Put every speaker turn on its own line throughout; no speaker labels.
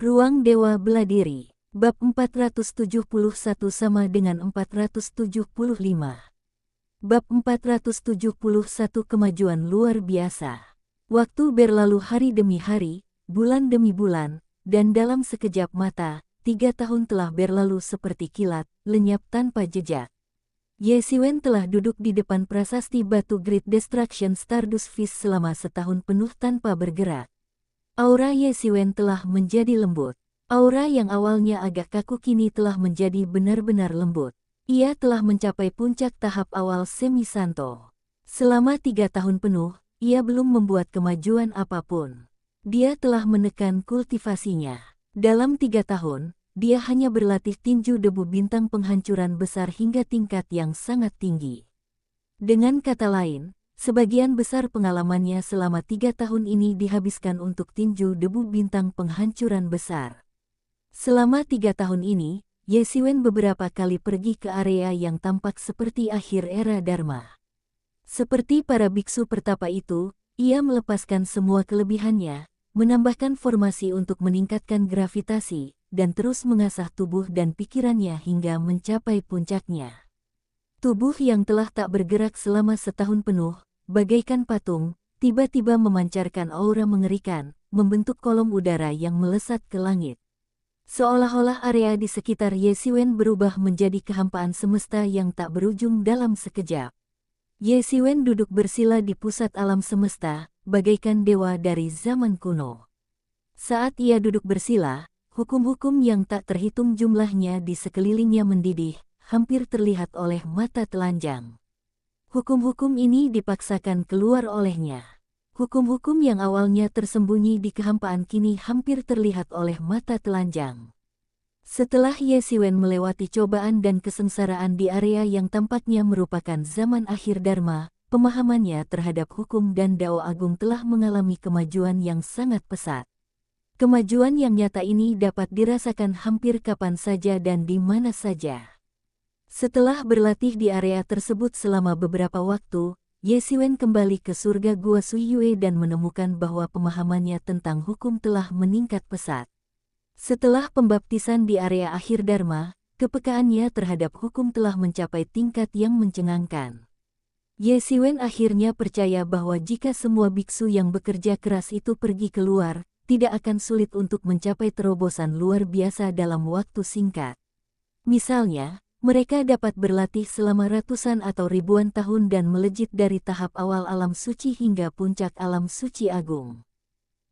Ruang Dewa Beladiri. Bab 471 sama dengan 475. Bab 471 Kemajuan luar biasa. Waktu berlalu hari demi hari, bulan demi bulan, dan dalam sekejap mata, 3 tahun telah berlalu seperti kilat, lenyap tanpa jejak. Ye Siwen telah duduk di depan prasasti batu Great Destruction Stardust Fist selama setahun penuh tanpa bergerak. Aura Ye Siwen telah menjadi lembut. Aura yang awalnya agak kaku kini telah menjadi benar-benar lembut. Ia telah mencapai puncak tahap awal semi-santo. Selama 3 tahun penuh, ia belum membuat kemajuan apapun. Dia telah menekan kultivasinya. Dalam 3 tahun, dia hanya berlatih tinju debu bintang penghancuran besar hingga tingkat yang sangat tinggi. Dengan kata lain, sebagian besar pengalamannya selama 3 tahun ini dihabiskan untuk tinju debu bintang penghancuran besar. Selama 3 tahun ini, Ye Siwen beberapa kali pergi ke area yang tampak seperti akhir era Dharma. Seperti para biksu pertapa itu, ia melepaskan semua kelebihannya, menambahkan formasi untuk meningkatkan gravitasi, dan terus mengasah tubuh dan pikirannya hingga mencapai puncaknya. Tubuh yang telah tak bergerak selama setahun penuh, bagaikan patung, tiba-tiba memancarkan aura mengerikan, membentuk kolom udara yang melesat ke langit. Seolah-olah area di sekitar Ye Siwen berubah menjadi kehampaan semesta yang tak berujung dalam sekejap. Ye Siwen duduk bersila di pusat alam semesta, bagaikan dewa dari zaman kuno. Saat ia duduk bersila, hukum-hukum yang tak terhitung jumlahnya di sekelilingnya mendidih, hampir terlihat oleh mata telanjang. Hukum-hukum ini dipaksakan keluar olehnya. Hukum-hukum yang awalnya tersembunyi di kehampaan kini hampir terlihat oleh mata telanjang. Setelah Ye Siwen melewati cobaan dan kesengsaraan di area yang tampaknya merupakan zaman akhir Dharma, pemahamannya terhadap hukum dan Dao Agung telah mengalami kemajuan yang sangat pesat. Kemajuan yang nyata ini dapat dirasakan hampir kapan saja dan di mana saja. Setelah berlatih di area tersebut selama beberapa waktu, Ye Siwen kembali ke surga Gua Suiyue dan menemukan bahwa pemahamannya tentang hukum telah meningkat pesat. Setelah pembaptisan di area akhir Dharma, kepekaannya terhadap hukum telah mencapai tingkat yang mencengangkan. Ye Siwen akhirnya percaya bahwa jika semua biksu yang bekerja keras itu pergi keluar, tidak akan sulit untuk mencapai terobosan luar biasa dalam waktu singkat. Misalnya, mereka dapat berlatih selama ratusan atau ribuan tahun dan melejit dari tahap awal alam suci hingga puncak alam suci agung.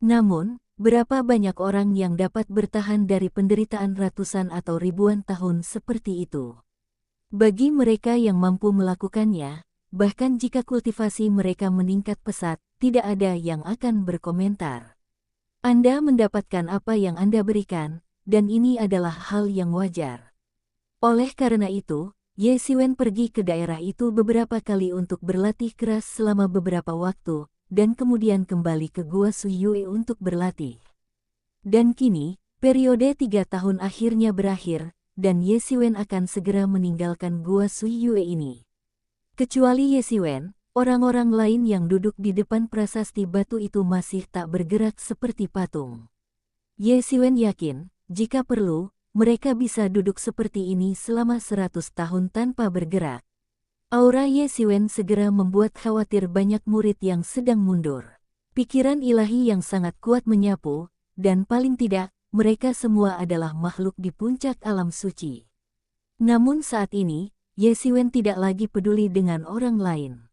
Namun, berapa banyak orang yang dapat bertahan dari penderitaan ratusan atau ribuan tahun seperti itu? Bagi mereka yang mampu melakukannya, bahkan jika kultivasi mereka meningkat pesat, tidak ada yang akan berkomentar. Anda mendapatkan apa yang Anda berikan, dan ini adalah hal yang wajar. Oleh karena itu, Ye Siwen pergi ke daerah itu beberapa kali untuk berlatih keras selama beberapa waktu, dan kemudian kembali ke Gua Suiyue untuk berlatih. Dan kini, periode 3 tahun akhirnya berakhir, dan Ye Siwen akan segera meninggalkan Gua Suiyue ini. Kecuali Ye Siwen, orang-orang lain yang duduk di depan prasasti batu itu masih tak bergerak seperti patung. Ye Siwen yakin, jika perlu, mereka bisa duduk seperti ini selama 100 tahun tanpa bergerak. Aura Ye Siwen segera membuat khawatir banyak murid yang sedang mundur. Pikiran ilahi yang sangat kuat menyapu, dan paling tidak, mereka semua adalah makhluk di puncak alam suci. Namun saat ini, Ye Siwen tidak lagi peduli dengan orang lain.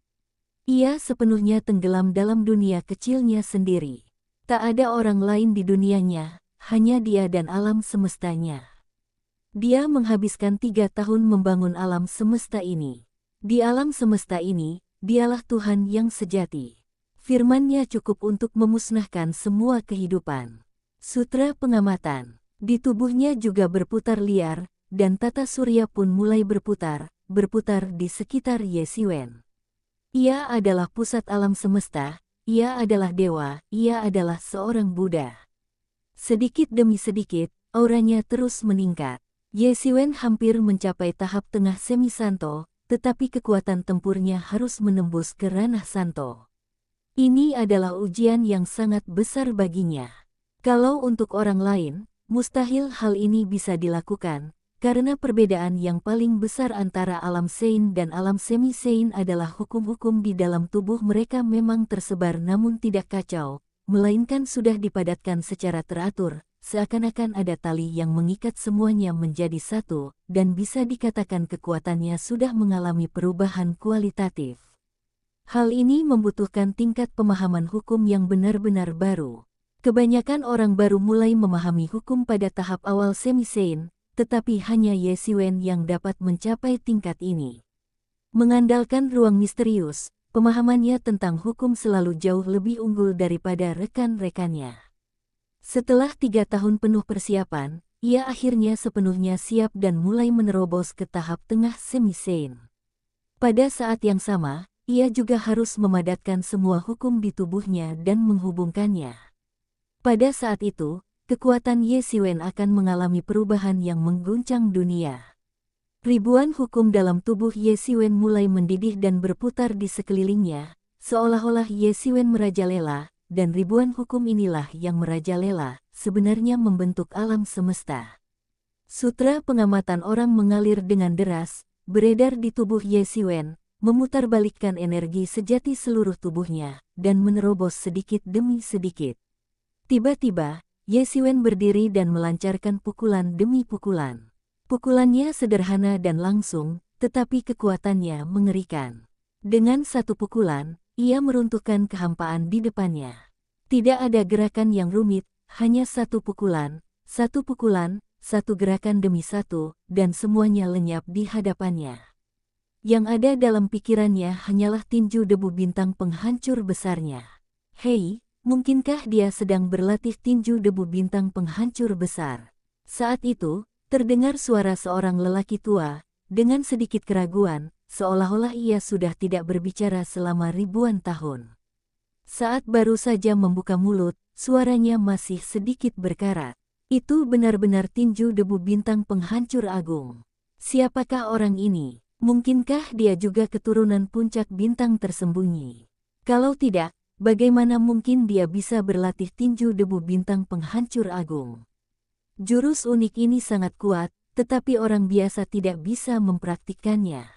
Ia sepenuhnya tenggelam dalam dunia kecilnya sendiri. Tak ada orang lain di dunianya, hanya dia dan alam semestanya. Dia menghabiskan 3 tahun membangun alam semesta ini. Di alam semesta ini, dialah Tuhan yang sejati. Firman-Nya cukup untuk memusnahkan semua kehidupan. Sutra pengamatan. Di tubuhnya juga berputar liar, dan tata surya pun mulai berputar di sekitar Ye Siwen. Ia adalah pusat alam semesta, ia adalah dewa, ia adalah seorang Buddha. Sedikit demi sedikit, auranya terus meningkat. Ye Siwen hampir mencapai tahap tengah semi-santo, tetapi kekuatan tempurnya harus menembus ke ranah santo. Ini adalah ujian yang sangat besar baginya. Kalau untuk orang lain, mustahil hal ini bisa dilakukan, karena perbedaan yang paling besar antara alam Sein dan alam semi-Sein adalah hukum-hukum di dalam tubuh mereka memang tersebar namun tidak kacau, melainkan sudah dipadatkan secara teratur, seakan-akan ada tali yang mengikat semuanya menjadi satu, dan bisa dikatakan kekuatannya sudah mengalami perubahan kualitatif. Hal ini membutuhkan tingkat pemahaman hukum yang benar-benar baru. Kebanyakan orang baru mulai memahami hukum pada tahap awal semi-Sein, tetapi hanya Ye Xiwen yang dapat mencapai tingkat ini. Mengandalkan ruang misterius, pemahamannya tentang hukum selalu jauh lebih unggul daripada rekan-rekannya. Setelah 3 tahun penuh persiapan, ia akhirnya sepenuhnya siap dan mulai menerobos ke tahap tengah semi-Sein. Pada saat yang sama, ia juga harus memadatkan semua hukum di tubuhnya dan menghubungkannya. Pada saat itu, kekuatan Ye Xiwen akan mengalami perubahan yang mengguncang dunia. Ribuan hukum dalam tubuh Ye Xiwen mulai mendidih dan berputar di sekelilingnya, seolah-olah Ye Xiwen merajalela, dan ribuan hukum inilah yang merajalela, sebenarnya membentuk alam semesta. Sutra pengamatan orang mengalir dengan deras, beredar di tubuh Ye Xiwen, memutarbalikkan energi sejati seluruh tubuhnya, dan menerobos sedikit demi sedikit. Tiba-tiba, Ye Xiwen berdiri dan melancarkan pukulan demi pukulan. Pukulannya sederhana dan langsung, tetapi kekuatannya mengerikan. Dengan satu pukulan, ia meruntuhkan kehampaan di depannya. Tidak ada gerakan yang rumit, hanya satu pukulan, satu gerakan demi satu, dan semuanya lenyap di hadapannya. Yang ada dalam pikirannya hanyalah tinju debu bintang penghancur besarnya. Hei, mungkinkah dia sedang berlatih tinju debu bintang penghancur besar? Saat itu, terdengar suara seorang lelaki tua, dengan sedikit keraguan, seolah-olah ia sudah tidak berbicara selama ribuan tahun. Saat baru saja membuka mulut, suaranya masih sedikit berkarat. Itu benar-benar tinju debu bintang penghancur agung. Siapakah orang ini? Mungkinkah dia juga keturunan puncak bintang tersembunyi? Kalau tidak, bagaimana mungkin dia bisa berlatih tinju debu bintang penghancur agung? Jurus unik ini sangat kuat, tetapi orang biasa tidak bisa mempraktikkannya.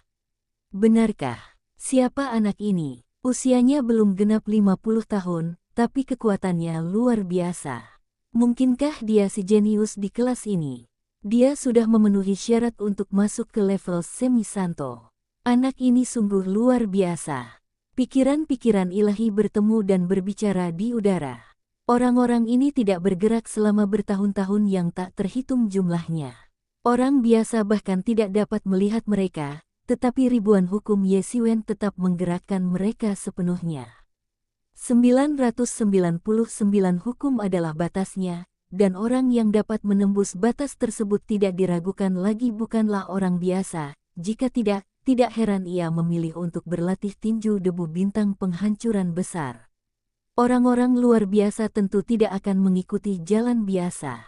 Benarkah? Siapa anak ini? Usianya belum genap 50 tahun, tapi kekuatannya luar biasa. Mungkinkah dia si jenius di kelas ini? Dia sudah memenuhi syarat untuk masuk ke level semi-santo. Anak ini sungguh luar biasa. Pikiran-pikiran ilahi bertemu dan berbicara di udara. Orang-orang ini tidak bergerak selama bertahun-tahun yang tak terhitung jumlahnya. Orang biasa bahkan tidak dapat melihat mereka, tetapi ribuan hukum Ye Xiwen tetap menggerakkan mereka sepenuhnya. 999 hukum adalah batasnya, dan orang yang dapat menembus batas tersebut tidak diragukan lagi bukanlah orang biasa. Jika tidak heran ia memilih untuk berlatih tinju debu bintang penghancuran besar. Orang-orang luar biasa tentu tidak akan mengikuti jalan biasa.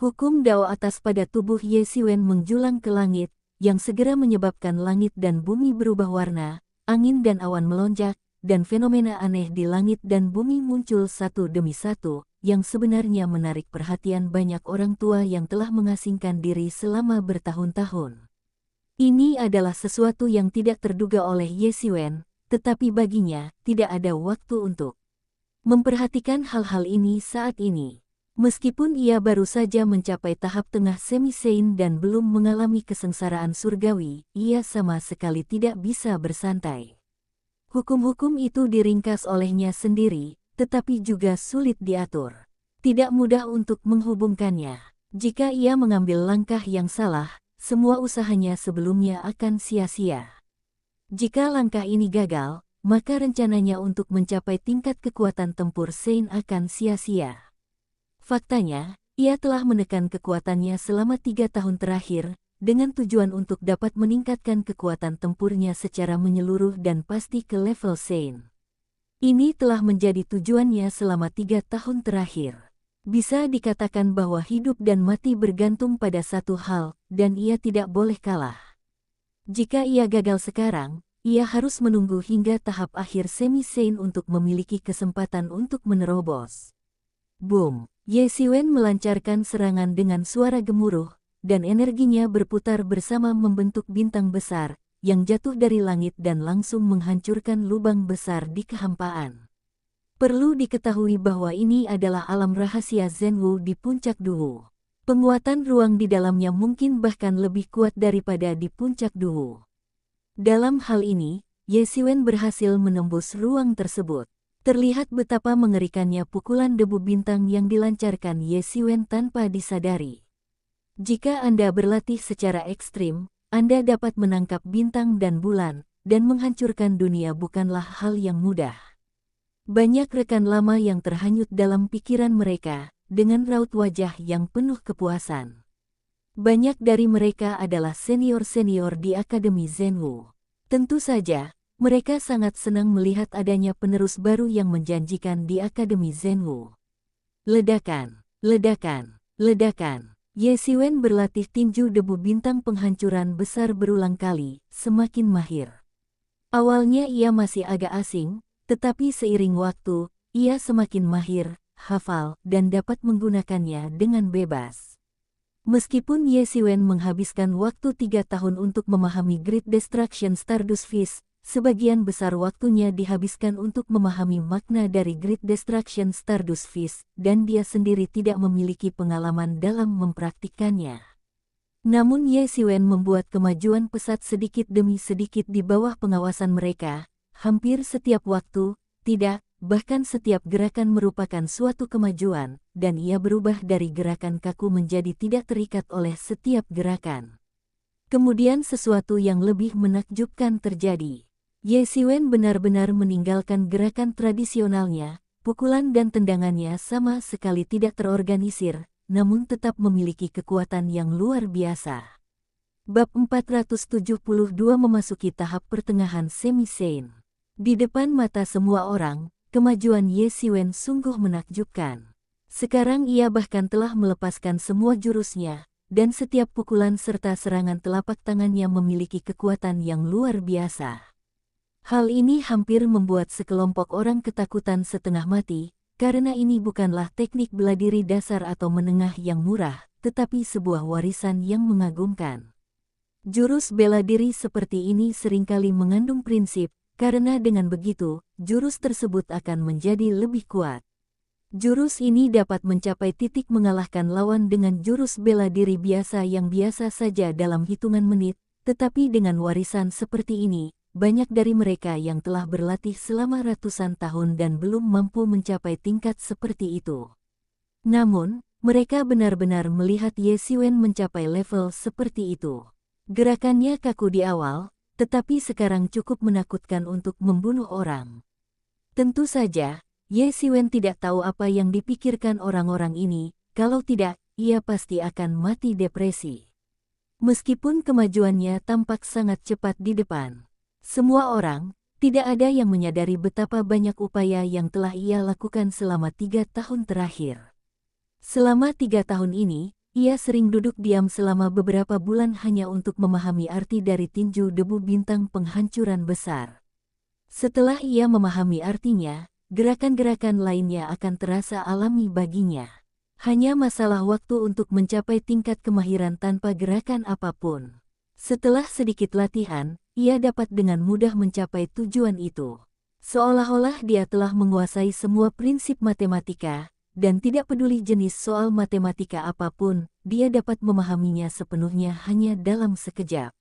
Hukum Dao atas pada tubuh Ye Xiwen menjulang ke langit, yang segera menyebabkan langit dan bumi berubah warna, angin dan awan melonjak, dan fenomena aneh di langit dan bumi muncul satu demi satu, yang sebenarnya menarik perhatian banyak orang tua yang telah mengasingkan diri selama bertahun-tahun. Ini adalah sesuatu yang tidak terduga oleh Ye Xiwen, tetapi baginya tidak ada waktu untuk memperhatikan hal-hal ini saat ini. Meskipun ia baru saja mencapai tahap tengah semi-Sein dan belum mengalami kesengsaraan surgawi, ia sama sekali tidak bisa bersantai. Hukum-hukum itu diringkas olehnya sendiri, tetapi juga sulit diatur. Tidak mudah untuk menghubungkannya. Jika ia mengambil langkah yang salah, semua usahanya sebelumnya akan sia-sia. Jika langkah ini gagal, maka rencananya untuk mencapai tingkat kekuatan tempur Sein akan sia-sia. Faktanya, ia telah menekan kekuatannya selama 3 tahun terakhir, dengan tujuan untuk dapat meningkatkan kekuatan tempurnya secara menyeluruh dan pasti ke level Sein. Ini telah menjadi tujuannya selama 3 tahun terakhir. Bisa dikatakan bahwa hidup dan mati bergantung pada satu hal, dan ia tidak boleh kalah. Jika ia gagal sekarang, ia harus menunggu hingga tahap akhir semi-Sein untuk memiliki kesempatan untuk menerobos. Boom! Ye Xiwen melancarkan serangan dengan suara gemuruh, dan energinya berputar bersama membentuk bintang besar, yang jatuh dari langit dan langsung menghancurkan lubang besar di kehampaan. Perlu diketahui bahwa ini adalah alam rahasia Zhenwu di puncak Duhu. Penguatan ruang di dalamnya mungkin bahkan lebih kuat daripada di puncak Duhu. Dalam hal ini, Ye Xiwen berhasil menembus ruang tersebut. Terlihat betapa mengerikannya pukulan debu bintang yang dilancarkan Ye Xiwen tanpa disadari. Jika Anda berlatih secara ekstrim, Anda dapat menangkap bintang dan bulan, dan menghancurkan dunia bukanlah hal yang mudah. Banyak rekan lama yang terhanyut dalam pikiran mereka, dengan raut wajah yang penuh kepuasan. Banyak dari mereka adalah senior-senior di Akademi Zhenwu. Tentu saja, mereka sangat senang melihat adanya penerus baru yang menjanjikan di Akademi Zhenwu. Ledakan, ledakan, ledakan. Ye Xiwen berlatih tinju debu bintang penghancuran besar berulang kali, semakin mahir. Awalnya ia masih agak asing, tetapi seiring waktu, ia semakin mahir, hafal, dan dapat menggunakannya dengan bebas. Meskipun Ye Xiwen menghabiskan waktu 3 tahun untuk memahami Great Destruction Stardust Fist, sebagian besar waktunya dihabiskan untuk memahami makna dari Great Destruction Stardust Fist, dan dia sendiri tidak memiliki pengalaman dalam mempraktikkannya. Namun Ye Xiwen membuat kemajuan pesat sedikit demi sedikit di bawah pengawasan mereka. Hampir setiap waktu, bahkan setiap gerakan merupakan suatu kemajuan, dan ia berubah dari gerakan kaku menjadi tidak terikat oleh setiap gerakan. Kemudian sesuatu yang lebih menakjubkan terjadi. Ye Xiwen benar-benar meninggalkan gerakan tradisionalnya, pukulan dan tendangannya sama sekali tidak terorganisir, namun tetap memiliki kekuatan yang luar biasa. Bab 472 memasuki tahap pertengahan semi-Sein. Di depan mata semua orang, kemajuan Ye Xiwen sungguh menakjubkan. Sekarang ia bahkan telah melepaskan semua jurusnya, dan setiap pukulan serta serangan telapak tangannya memiliki kekuatan yang luar biasa. Hal ini hampir membuat sekelompok orang ketakutan setengah mati, karena ini bukanlah teknik bela diri dasar atau menengah yang murah, tetapi sebuah warisan yang mengagumkan. Jurus bela diri seperti ini seringkali mengandung prinsip, karena dengan begitu, jurus tersebut akan menjadi lebih kuat. Jurus ini dapat mencapai titik mengalahkan lawan dengan jurus bela diri biasa yang biasa saja dalam hitungan menit, tetapi dengan warisan seperti ini, banyak dari mereka yang telah berlatih selama ratusan tahun dan belum mampu mencapai tingkat seperti itu. Namun, mereka benar-benar melihat Ye Xiwen mencapai level seperti itu. Gerakannya kaku di awal, tetapi sekarang cukup menakutkan untuk membunuh orang. Tentu saja, Ye Xiwen tidak tahu apa yang dipikirkan orang-orang ini, kalau tidak, ia pasti akan mati depresi. Meskipun kemajuannya tampak sangat cepat di depan. Semua orang, tidak ada yang menyadari betapa banyak upaya yang telah ia lakukan selama 3 tahun terakhir. Selama 3 tahun ini, ia sering duduk diam selama beberapa bulan hanya untuk memahami arti dari tinju debu bintang penghancuran besar. Setelah ia memahami artinya, gerakan-gerakan lainnya akan terasa alami baginya. Hanya masalah waktu untuk mencapai tingkat kemahiran tanpa gerakan apapun. Setelah sedikit latihan, ia dapat dengan mudah mencapai tujuan itu. Seolah-olah dia telah menguasai semua prinsip matematika, dan tidak peduli jenis soal matematika apapun, dia dapat memahaminya sepenuhnya hanya dalam sekejap.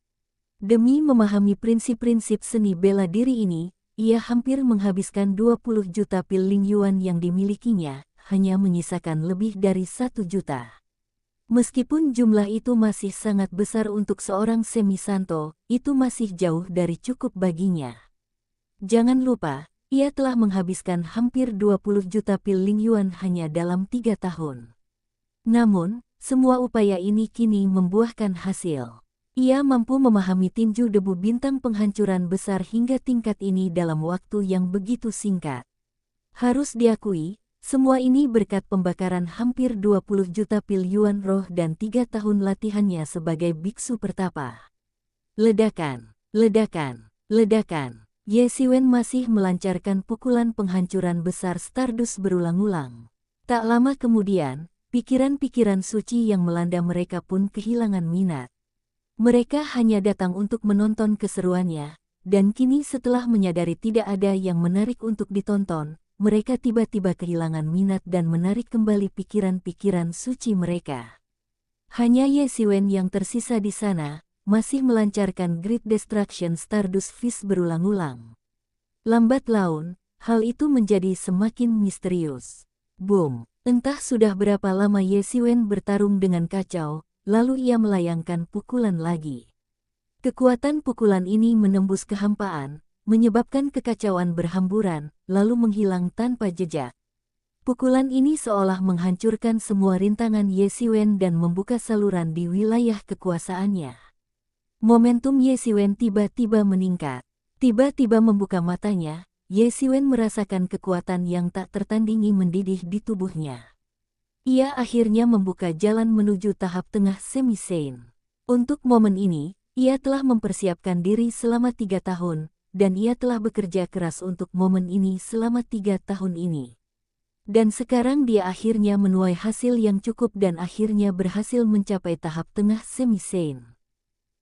Demi memahami prinsip-prinsip seni bela diri ini, ia hampir menghabiskan 20 juta pil Ling Yuan yang dimilikinya, hanya menyisakan lebih dari 1 juta. Meskipun jumlah itu masih sangat besar untuk seorang semi-santo, itu masih jauh dari cukup baginya. Jangan lupa, ia telah menghabiskan hampir 20 juta pil Ling Yuan hanya dalam 3 tahun. Namun, semua upaya ini kini membuahkan hasil. Ia mampu memahami tinju debu bintang penghancuran besar hingga tingkat ini dalam waktu yang begitu singkat. Harus diakui, semua ini berkat pembakaran hampir 20 juta pil Yuan roh dan 3 tahun latihannya sebagai biksu pertapa. Ledakan, ledakan, ledakan. Ye Xiwen masih melancarkan pukulan penghancuran besar Stardust berulang-ulang. Tak lama kemudian, pikiran-pikiran suci yang melanda mereka pun kehilangan minat. Mereka hanya datang untuk menonton keseruannya, dan kini setelah menyadari tidak ada yang menarik untuk ditonton, mereka tiba-tiba kehilangan minat dan menarik kembali pikiran-pikiran suci mereka. Hanya Ye Siwen yang tersisa di sana, masih melancarkan Great Destruction Stardust Fist berulang-ulang. Lambat laun, hal itu menjadi semakin misterius. Boom! Entah sudah berapa lama Ye Siwen bertarung dengan kacau, lalu ia melayangkan pukulan lagi. Kekuatan pukulan ini menembus kehampaan, menyebabkan kekacauan berhamburan, lalu menghilang tanpa jejak. Pukulan ini seolah menghancurkan semua rintangan Ye Siwen dan membuka saluran di wilayah kekuasaannya. Momentum Ye Siwen tiba-tiba meningkat. Tiba-tiba membuka matanya, Ye Siwen merasakan kekuatan yang tak tertandingi mendidih di tubuhnya. Ia akhirnya membuka jalan menuju tahap tengah semi-Saint. Untuk momen ini, ia telah mempersiapkan diri selama 3 tahun, dan ia telah bekerja keras untuk momen ini selama 3 tahun ini. Dan sekarang dia akhirnya menuai hasil yang cukup dan akhirnya berhasil mencapai tahap tengah semi-Saint.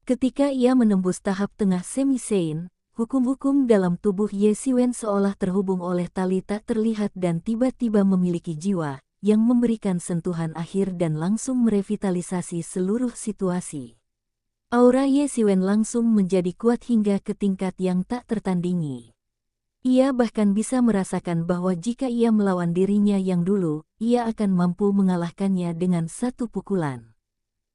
Ketika ia menembus tahap tengah semi-Saint, hukum-hukum dalam tubuh Ye Siwen seolah terhubung oleh tali tak terlihat dan tiba-tiba memiliki jiwa, yang memberikan sentuhan akhir dan langsung merevitalisasi seluruh situasi. Aura Ye Siwen langsung menjadi kuat hingga ke tingkat yang tak tertandingi. Ia bahkan bisa merasakan bahwa jika ia melawan dirinya yang dulu, ia akan mampu mengalahkannya dengan satu pukulan.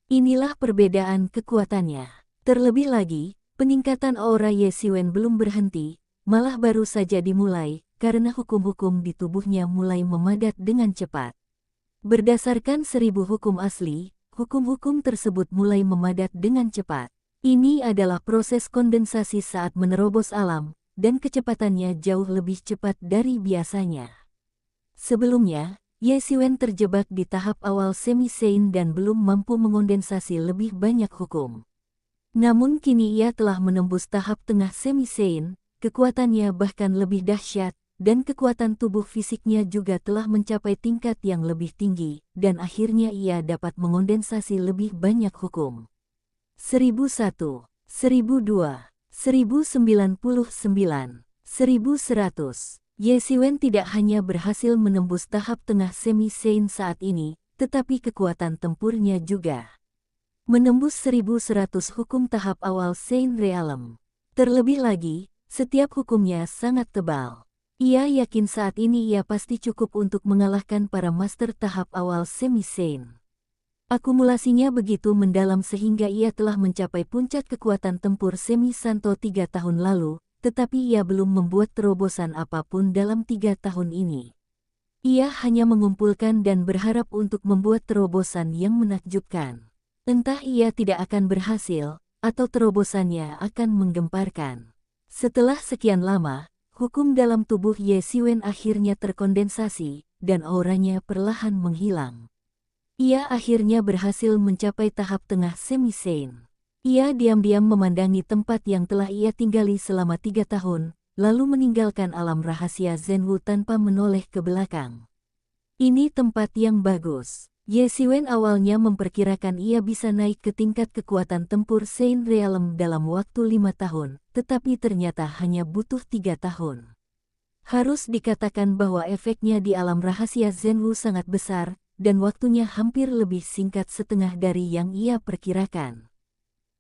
Inilah perbedaan kekuatannya. Terlebih lagi, peningkatan aura Ye Siwen belum berhenti, malah baru saja dimulai, karena hukum-hukum di tubuhnya mulai memadat dengan cepat. Berdasarkan 1000 hukum asli, hukum-hukum tersebut mulai memadat dengan cepat. Ini adalah proses kondensasi saat menerobos alam, dan kecepatannya jauh lebih cepat dari biasanya. Sebelumnya, Ye Siwen terjebak di tahap awal semi-Saint dan belum mampu mengondensasi lebih banyak hukum. Namun kini ia telah menembus tahap tengah semi-Saint, kekuatannya bahkan lebih dahsyat, dan kekuatan tubuh fisiknya juga telah mencapai tingkat yang lebih tinggi, dan akhirnya ia dapat mengondensasi lebih banyak hukum. 1001, 1002, 1099, 1100. Ye Siwen tidak hanya berhasil menembus tahap tengah semi-Saint saat ini, tetapi kekuatan tempurnya juga menembus 1100 hukum tahap awal Saint Realm. Terlebih lagi, setiap hukumnya sangat tebal. Ia yakin saat ini ia pasti cukup untuk mengalahkan para master tahap awal semi-Saint. Akumulasinya begitu mendalam sehingga ia telah mencapai puncak kekuatan tempur semi-Santo 3 tahun lalu, tetapi ia belum membuat terobosan apapun dalam 3 tahun ini. Ia hanya mengumpulkan dan berharap untuk membuat terobosan yang menakjubkan. Entah ia tidak akan berhasil, atau terobosannya akan menggemparkan. Setelah sekian lama, hukum dalam tubuh Ye Siwen akhirnya terkondensasi, dan auranya perlahan menghilang. Ia akhirnya berhasil mencapai tahap tengah semi-Saint. Ia diam-diam memandangi tempat yang telah ia tinggali selama 3 tahun, lalu meninggalkan alam rahasia Zhenwu tanpa menoleh ke belakang. Ini tempat yang bagus. Ye Siwen awalnya memperkirakan ia bisa naik ke tingkat kekuatan tempur Saint Realm dalam waktu 5 tahun, tetapi ternyata hanya butuh 3 tahun. Harus dikatakan bahwa efeknya di alam rahasia Zhenwu sangat besar, dan waktunya hampir lebih singkat setengah dari yang ia perkirakan.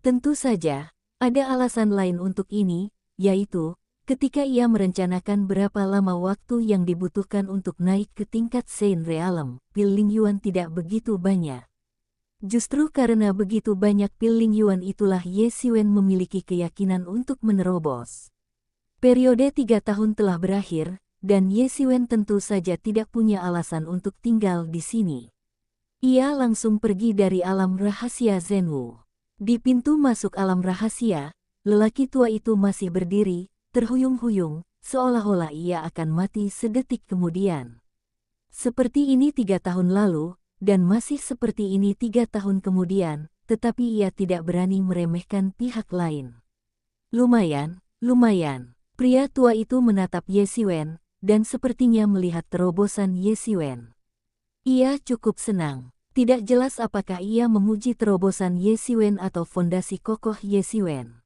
Tentu saja, ada alasan lain untuk ini, yaitu, ketika ia merencanakan berapa lama waktu yang dibutuhkan untuk naik ke tingkat Saint Realm, pil Lingyuan tidak begitu banyak. Justru karena begitu banyak pil Lingyuan itulah Ye Siwen memiliki keyakinan untuk menerobos. Periode 3 tahun telah berakhir, dan Ye Siwen tentu saja tidak punya alasan untuk tinggal di sini. Ia langsung pergi dari alam rahasia Zhenwu. Di pintu masuk alam rahasia, lelaki tua itu masih berdiri, terhuyung-huyung, seolah-olah ia akan mati sedetik kemudian. Seperti ini 3 tahun lalu, dan masih seperti ini 3 tahun kemudian, tetapi ia tidak berani meremehkan pihak lain. Lumayan, lumayan. Pria tua itu menatap Ye Siwen, dan sepertinya melihat terobosan Ye Siwen. Ia cukup senang. Tidak jelas apakah ia memuji terobosan Ye Xiwen atau fondasi kokoh Ye Xiwen.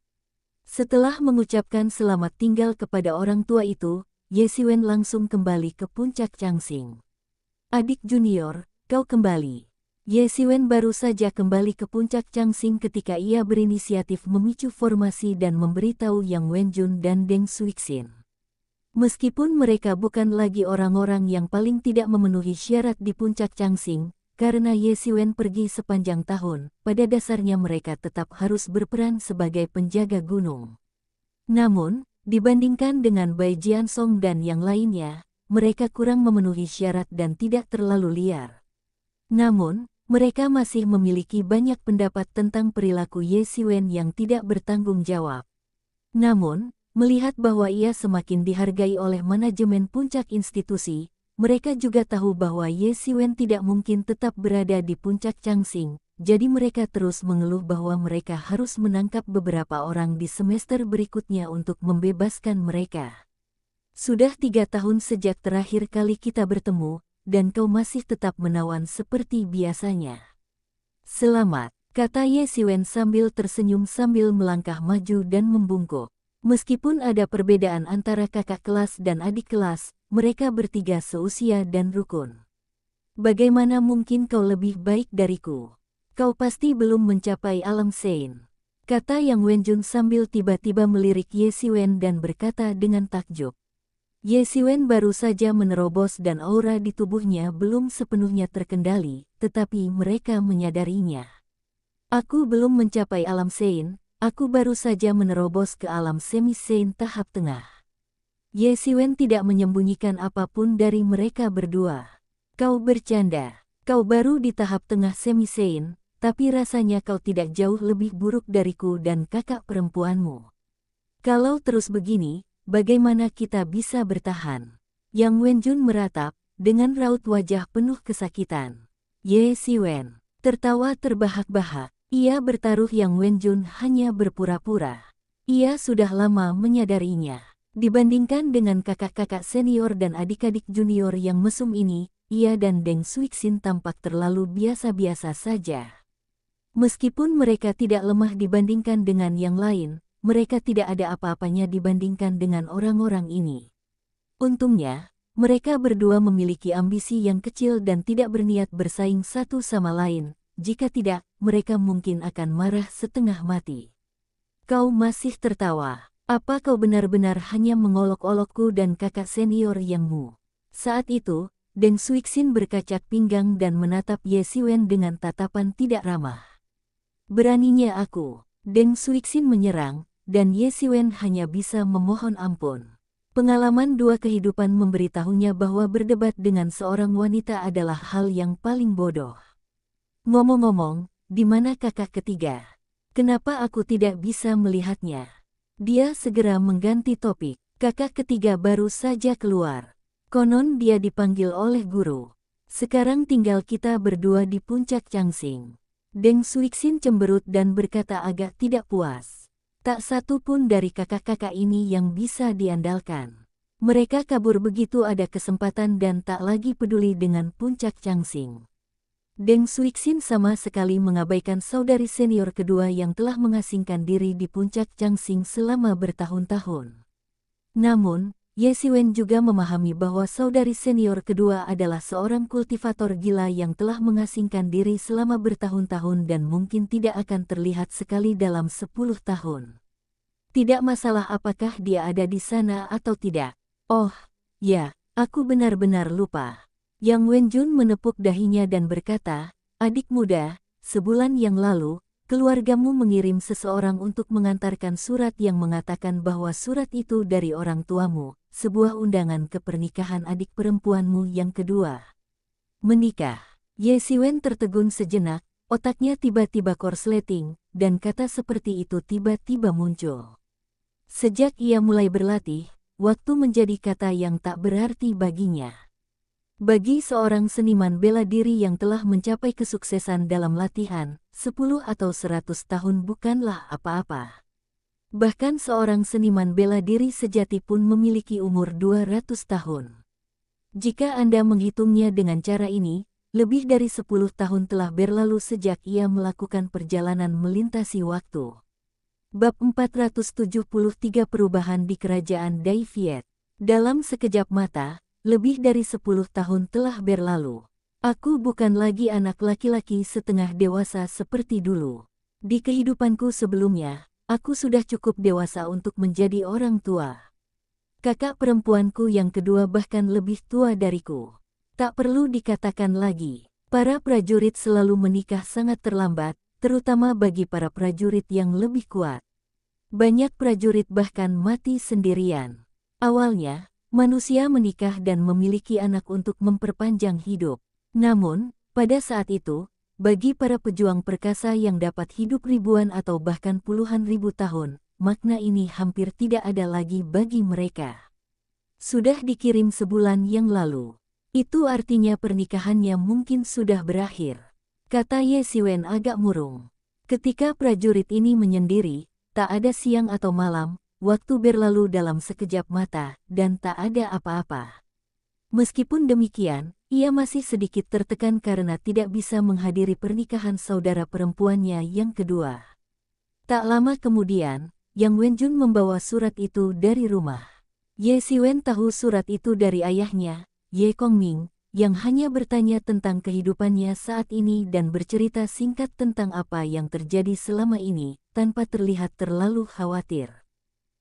Setelah mengucapkan selamat tinggal kepada orang tua itu, Ye Xiwen langsung kembali ke puncak Changxing. Adik junior, kau kembali. Ye Xiwen baru saja kembali ke puncak Changxing ketika ia berinisiatif memicu formasi dan memberitahu Yang Wenjun dan Deng Suixin. Meskipun mereka bukan lagi orang-orang yang paling tidak memenuhi syarat di puncak Changxing, karena Ye Xiwen pergi sepanjang tahun, pada dasarnya mereka tetap harus berperan sebagai penjaga gunung. Namun, dibandingkan dengan Bai Jiansong dan yang lainnya, mereka kurang memenuhi syarat dan tidak terlalu liar. Namun, mereka masih memiliki banyak pendapat tentang perilaku Ye Xiwen yang tidak bertanggung jawab. Namun, melihat bahwa ia semakin dihargai oleh manajemen puncak institusi, mereka juga tahu bahwa Ye Xiwen tidak mungkin tetap berada di puncak Changxing, jadi mereka terus mengeluh bahwa mereka harus menangkap beberapa orang di semester berikutnya untuk membebaskan mereka. Sudah 3 tahun sejak terakhir kali kita bertemu, dan kau masih tetap menawan seperti biasanya. Selamat, kata Ye Xiwen sambil tersenyum sambil melangkah maju dan membungkuk. Meskipun ada perbedaan antara kakak kelas dan adik kelas, mereka bertiga seusia dan rukun. Bagaimana mungkin kau lebih baik dariku? Kau pasti belum mencapai alam Sein, kata Yang Wenjun sambil tiba-tiba melirik Ye Xiwen dan berkata dengan takjub. Ye Xiwen baru saja menerobos dan aura di tubuhnya belum sepenuhnya terkendali, tetapi mereka menyadarinya. Aku belum mencapai alam Sein. Aku baru saja menerobos ke alam semi-Sein tahap tengah. Ye Xiwen tidak menyembunyikan apapun dari mereka berdua. Kau bercanda. Kau baru di tahap tengah semi-Sein, tapi rasanya kau tidak jauh lebih buruk dariku dan kakak perempuanmu. Kalau terus begini, bagaimana kita bisa bertahan? Yang Wenjun meratap, dengan raut wajah penuh kesakitan. Ye Xiwen tertawa terbahak-bahak. Ia bertaruh Yang Wenjun hanya berpura-pura. Ia sudah lama menyadarinya. Dibandingkan dengan kakak-kakak senior dan adik-adik junior yang mesum ini, ia dan Deng Suixin tampak terlalu biasa-biasa saja. Meskipun mereka tidak lemah dibandingkan dengan yang lain, mereka tidak ada apa-apanya dibandingkan dengan orang-orang ini. Untungnya, mereka berdua memiliki ambisi yang kecil dan tidak berniat bersaing satu sama lain. Jika tidak, mereka mungkin akan marah setengah mati. Kau masih tertawa. Apa kau benar-benar hanya mengolok-olokku dan kakak senior yangmu? Saat itu, Deng Suixin berkacak pinggang dan menatap Ye Xiwen dengan tatapan tidak ramah. Beraninya aku. Deng Suixin menyerang, dan Ye Xiwen hanya bisa memohon ampun. Pengalaman 2 kehidupan memberitahunya bahwa berdebat dengan seorang wanita adalah hal yang paling bodoh. Ngomong-ngomong, di mana kakak ketiga? Kenapa aku tidak bisa melihatnya? Dia segera mengganti topik. Kakak ketiga baru saja keluar. Konon dia dipanggil oleh guru. Sekarang tinggal kita berdua di puncak Changxing. Deng Suixin cemberut dan berkata agak tidak puas. Tak satu pun dari kakak-kakak ini yang bisa diandalkan. Mereka kabur begitu ada kesempatan dan tak lagi peduli dengan puncak Changxing. Deng Suixin sama sekali mengabaikan saudari senior kedua yang telah mengasingkan diri di puncak Changxing selama bertahun-tahun. Namun, Ye Xiwen juga memahami bahwa saudari senior kedua adalah seorang kultivator gila yang telah mengasingkan diri selama bertahun-tahun dan mungkin tidak akan terlihat sekali dalam 10 tahun. Tidak masalah apakah dia ada di sana atau tidak. Oh, ya, aku benar-benar lupa. Yang Wenjun menepuk dahinya dan berkata, adik muda, sebulan yang lalu, keluargamu mengirim seseorang untuk mengantarkan surat yang mengatakan bahwa surat itu dari orang tuamu, sebuah undangan ke pernikahan adik perempuanmu yang kedua. Menikah. Ye Xiwen tertegun sejenak, otaknya tiba-tiba korsleting, dan kata seperti itu tiba-tiba muncul. Sejak ia mulai berlatih, waktu menjadi kata yang tak berarti baginya. Bagi seorang seniman bela diri yang telah mencapai kesuksesan dalam latihan, 10 atau 100 tahun bukanlah apa-apa. Bahkan seorang seniman bela diri sejati pun memiliki umur 200 tahun. Jika Anda menghitungnya dengan cara ini, lebih dari 10 tahun telah berlalu sejak ia melakukan perjalanan melintasi waktu. Bab 473 Perubahan di Kerajaan Dai Viet. Dalam sekejap mata, lebih dari 10 tahun telah berlalu. Aku bukan lagi anak laki-laki setengah dewasa seperti dulu. Di kehidupanku sebelumnya, aku sudah cukup dewasa untuk menjadi orang tua. Kakak perempuanku yang kedua bahkan lebih tua dariku. Tak perlu dikatakan lagi, para prajurit selalu menikah sangat terlambat, terutama bagi para prajurit yang lebih kuat. Banyak prajurit bahkan mati sendirian. Awalnya, manusia menikah dan memiliki anak untuk memperpanjang hidup. Namun, pada saat itu, bagi para pejuang perkasa yang dapat hidup ribuan atau bahkan puluhan ribu tahun, makna ini hampir tidak ada lagi bagi mereka. Sudah dikirim sebulan yang lalu. Itu artinya pernikahannya mungkin sudah berakhir, kata Ye Siwen agak murung. Ketika prajurit ini menyendiri, tak ada siang atau malam, waktu berlalu dalam sekejap mata, dan tak ada apa-apa. Meskipun demikian, ia masih sedikit tertekan karena tidak bisa menghadiri pernikahan saudara perempuannya yang kedua. Tak lama kemudian, Yang Wenjun membawa surat itu dari rumah. Ye Siwen tahu surat itu dari ayahnya, Ye Kongming, yang hanya bertanya tentang kehidupannya saat ini dan bercerita singkat tentang apa yang terjadi selama ini, tanpa terlihat terlalu khawatir.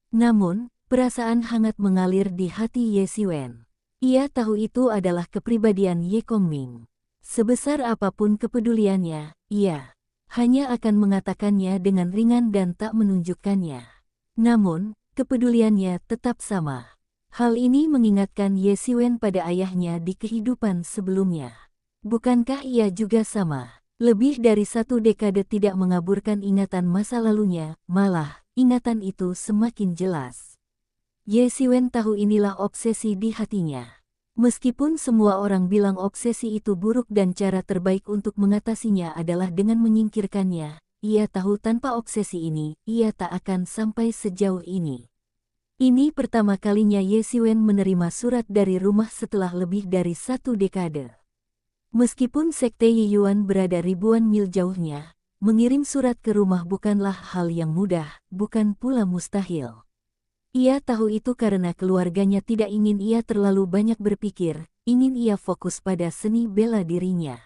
Namun, perasaan hangat mengalir di hati Ye Siwen. Ia tahu itu adalah kepribadian Ye Kongming. Sebesar apapun kepeduliannya, ia hanya akan mengatakannya dengan ringan dan tak menunjukkannya. Namun, kepeduliannya tetap sama. Hal ini mengingatkan Ye Siwen pada ayahnya di kehidupan sebelumnya. Bukankah ia juga sama? Lebih dari 1 dekade tidak mengaburkan ingatan masa lalunya, malah, ingatan itu semakin jelas. Ye Siwen tahu inilah obsesi di hatinya. Meskipun semua orang bilang obsesi itu buruk dan cara terbaik untuk mengatasinya adalah dengan menyingkirkannya, ia tahu tanpa obsesi ini, ia tak akan sampai sejauh ini. Ini pertama kalinya Ye Siwen menerima surat dari rumah setelah lebih dari 1 dekade. Meskipun Sekte Yiyuan berada ribuan mil jauhnya, mengirim surat ke rumah bukanlah hal yang mudah, bukan pula mustahil. Ia tahu itu karena keluarganya tidak ingin ia terlalu banyak berpikir, ingin ia fokus pada seni bela dirinya.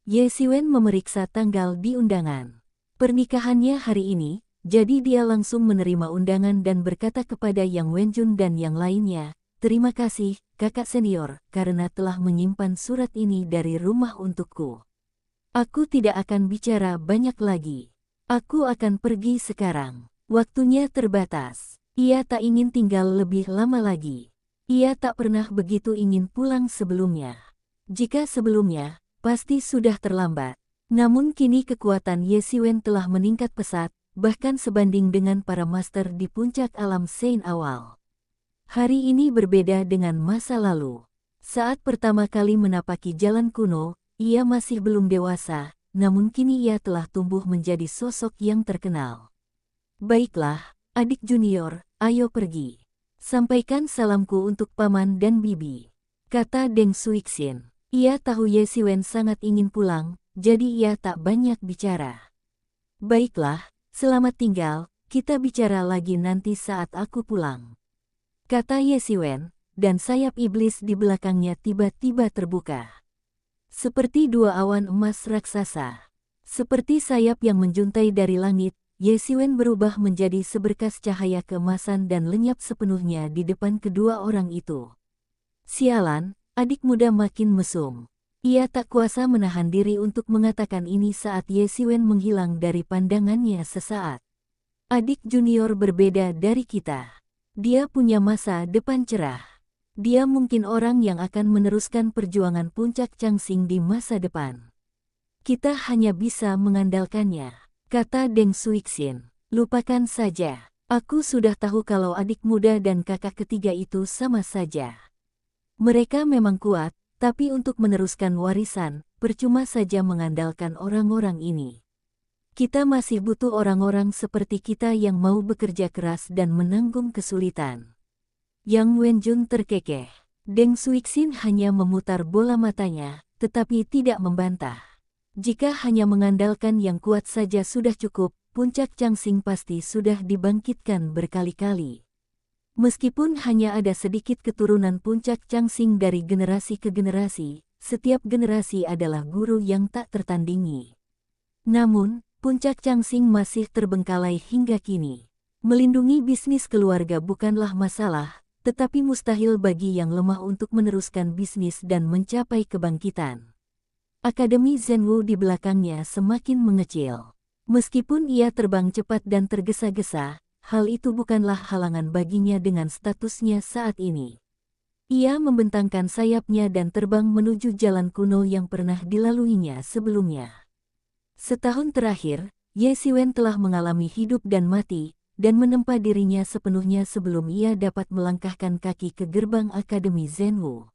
Ye Siwen memeriksa tanggal di undangan. Pernikahannya hari ini, jadi dia langsung menerima undangan dan berkata kepada Yang Wenjun dan yang lainnya, "Terima kasih, kakak senior, karena telah menyimpan surat ini dari rumah untukku. Aku tidak akan bicara banyak lagi. Aku akan pergi sekarang. Waktunya terbatas." Ia tak ingin tinggal lebih lama lagi. Ia tak pernah begitu ingin pulang sebelumnya. Jika sebelumnya, pasti sudah terlambat. Namun kini kekuatan Ye Siwen telah meningkat pesat, bahkan sebanding dengan para master di puncak alam Sein awal. Hari ini berbeda dengan masa lalu. Saat pertama kali menapaki jalan kuno, ia masih belum dewasa, namun kini ia telah tumbuh menjadi sosok yang terkenal. "Baiklah, adik junior, ayo pergi. Sampaikan salamku untuk paman dan bibi," kata Deng Suixin. Ia tahu Ye Siwen sangat ingin pulang, jadi ia tak banyak bicara. "Baiklah, selamat tinggal, kita bicara lagi nanti saat aku pulang," kata Ye Siwen, dan sayap iblis di belakangnya tiba-tiba terbuka. Seperti 2 awan emas raksasa. Seperti sayap yang menjuntai dari langit, Ye Siwen berubah menjadi seberkas cahaya keemasan dan lenyap sepenuhnya di depan kedua orang itu. Sialan, adik muda makin mesum. Ia tak kuasa menahan diri untuk mengatakan ini saat Ye Siwen menghilang dari pandangannya sesaat. "Adik junior berbeda dari kita. Dia punya masa depan cerah. Dia mungkin orang yang akan meneruskan perjuangan puncak Changsing di masa depan. Kita hanya bisa mengandalkannya," kata Deng Suixin. "Lupakan saja. Aku sudah tahu kalau adik muda dan kakak ketiga itu sama saja. Mereka memang kuat, tapi untuk meneruskan warisan, percuma saja mengandalkan orang-orang ini. Kita masih butuh orang-orang seperti kita yang mau bekerja keras dan menanggung kesulitan." Yang Wenjun terkekeh. Deng Suixin hanya memutar bola matanya, tetapi tidak membantah. Jika hanya mengandalkan yang kuat saja sudah cukup, puncak Changxing pasti sudah dibangkitkan berkali-kali. Meskipun hanya ada sedikit keturunan puncak Changxing dari generasi ke generasi, setiap generasi adalah guru yang tak tertandingi. Namun, puncak Changxing masih terbengkalai hingga kini. Melindungi bisnis keluarga bukanlah masalah, tetapi mustahil bagi yang lemah untuk meneruskan bisnis dan mencapai kebangkitan. Akademi Zhenwu di belakangnya semakin mengecil. Meskipun ia terbang cepat dan tergesa-gesa, hal itu bukanlah halangan baginya dengan statusnya saat ini. Ia membentangkan sayapnya dan terbang menuju jalan kuno yang pernah dilaluinya sebelumnya. Setahun terakhir, Ye Xiwen telah mengalami hidup dan mati, dan menempa dirinya sepenuhnya sebelum ia dapat melangkahkan kaki ke gerbang Akademi Zhenwu.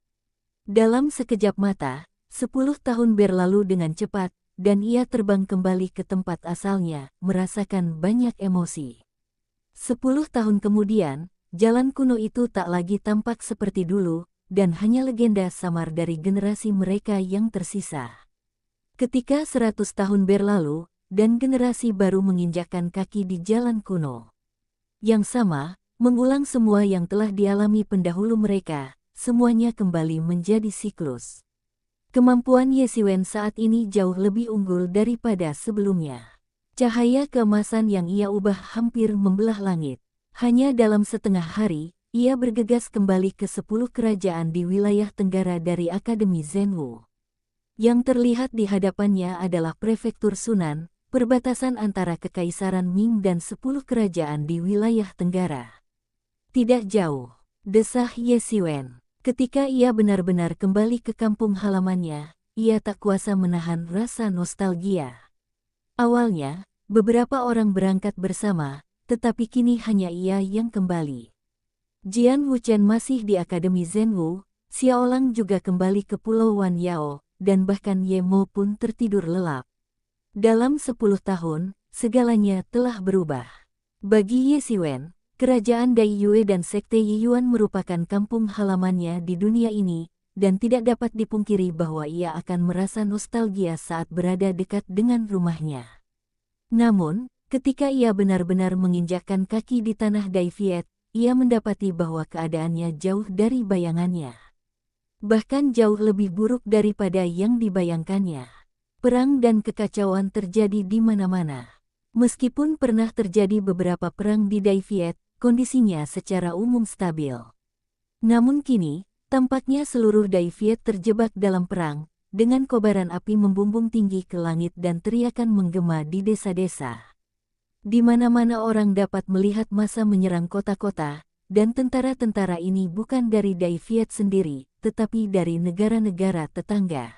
Dalam sekejap mata, 10 tahun berlalu dengan cepat, dan ia terbang kembali ke tempat asalnya, merasakan banyak emosi. 10 tahun kemudian, jalan kuno itu tak lagi tampak seperti dulu, dan hanya legenda samar dari generasi mereka yang tersisa. Ketika 100 tahun berlalu, dan generasi baru menginjakkan kaki di jalan kuno. Yang sama, mengulang semua yang telah dialami pendahulu mereka, semuanya kembali menjadi siklus. Kemampuan Ye Xiwen saat ini jauh lebih unggul daripada sebelumnya. Cahaya keemasan yang ia ubah hampir membelah langit. Hanya dalam setengah hari, ia bergegas kembali ke 10 kerajaan di wilayah tenggara dari Akademi Zhenwu. Yang terlihat di hadapannya adalah prefektur Sunan, perbatasan antara Kekaisaran Ming dan 10 kerajaan di wilayah tenggara. Tidak jauh, desah Ye Xiwen. Ketika ia benar-benar kembali ke kampung halamannya, ia tak kuasa menahan rasa nostalgia. Awalnya, beberapa orang berangkat bersama, tetapi kini hanya ia yang kembali. Jian Wuchen masih di Akademi Zhenwu, Xiaolang juga kembali ke Pulau Wan Yao, dan bahkan Ye Mo pun tertidur lelap. Dalam 10 tahun, segalanya telah berubah. Bagi Ye Xiwen, Kerajaan Dai Yue dan Sekte Yiyuan merupakan kampung halamannya di dunia ini, dan tidak dapat dipungkiri bahwa ia akan merasa nostalgia saat berada dekat dengan rumahnya. Namun, ketika ia benar-benar menginjakkan kaki di tanah Dai Viet, ia mendapati bahwa keadaannya jauh dari bayangannya. Bahkan jauh lebih buruk daripada yang dibayangkannya. Perang dan kekacauan terjadi di mana-mana. Meskipun pernah terjadi beberapa perang di Dai Viet, kondisinya secara umum stabil. Namun kini, tampaknya seluruh Dai Viet terjebak dalam perang, dengan kobaran api membumbung tinggi ke langit dan teriakan menggema di desa-desa. Di mana-mana orang dapat melihat massa menyerang kota-kota, dan tentara-tentara ini bukan dari Dai Viet sendiri, tetapi dari negara-negara tetangga.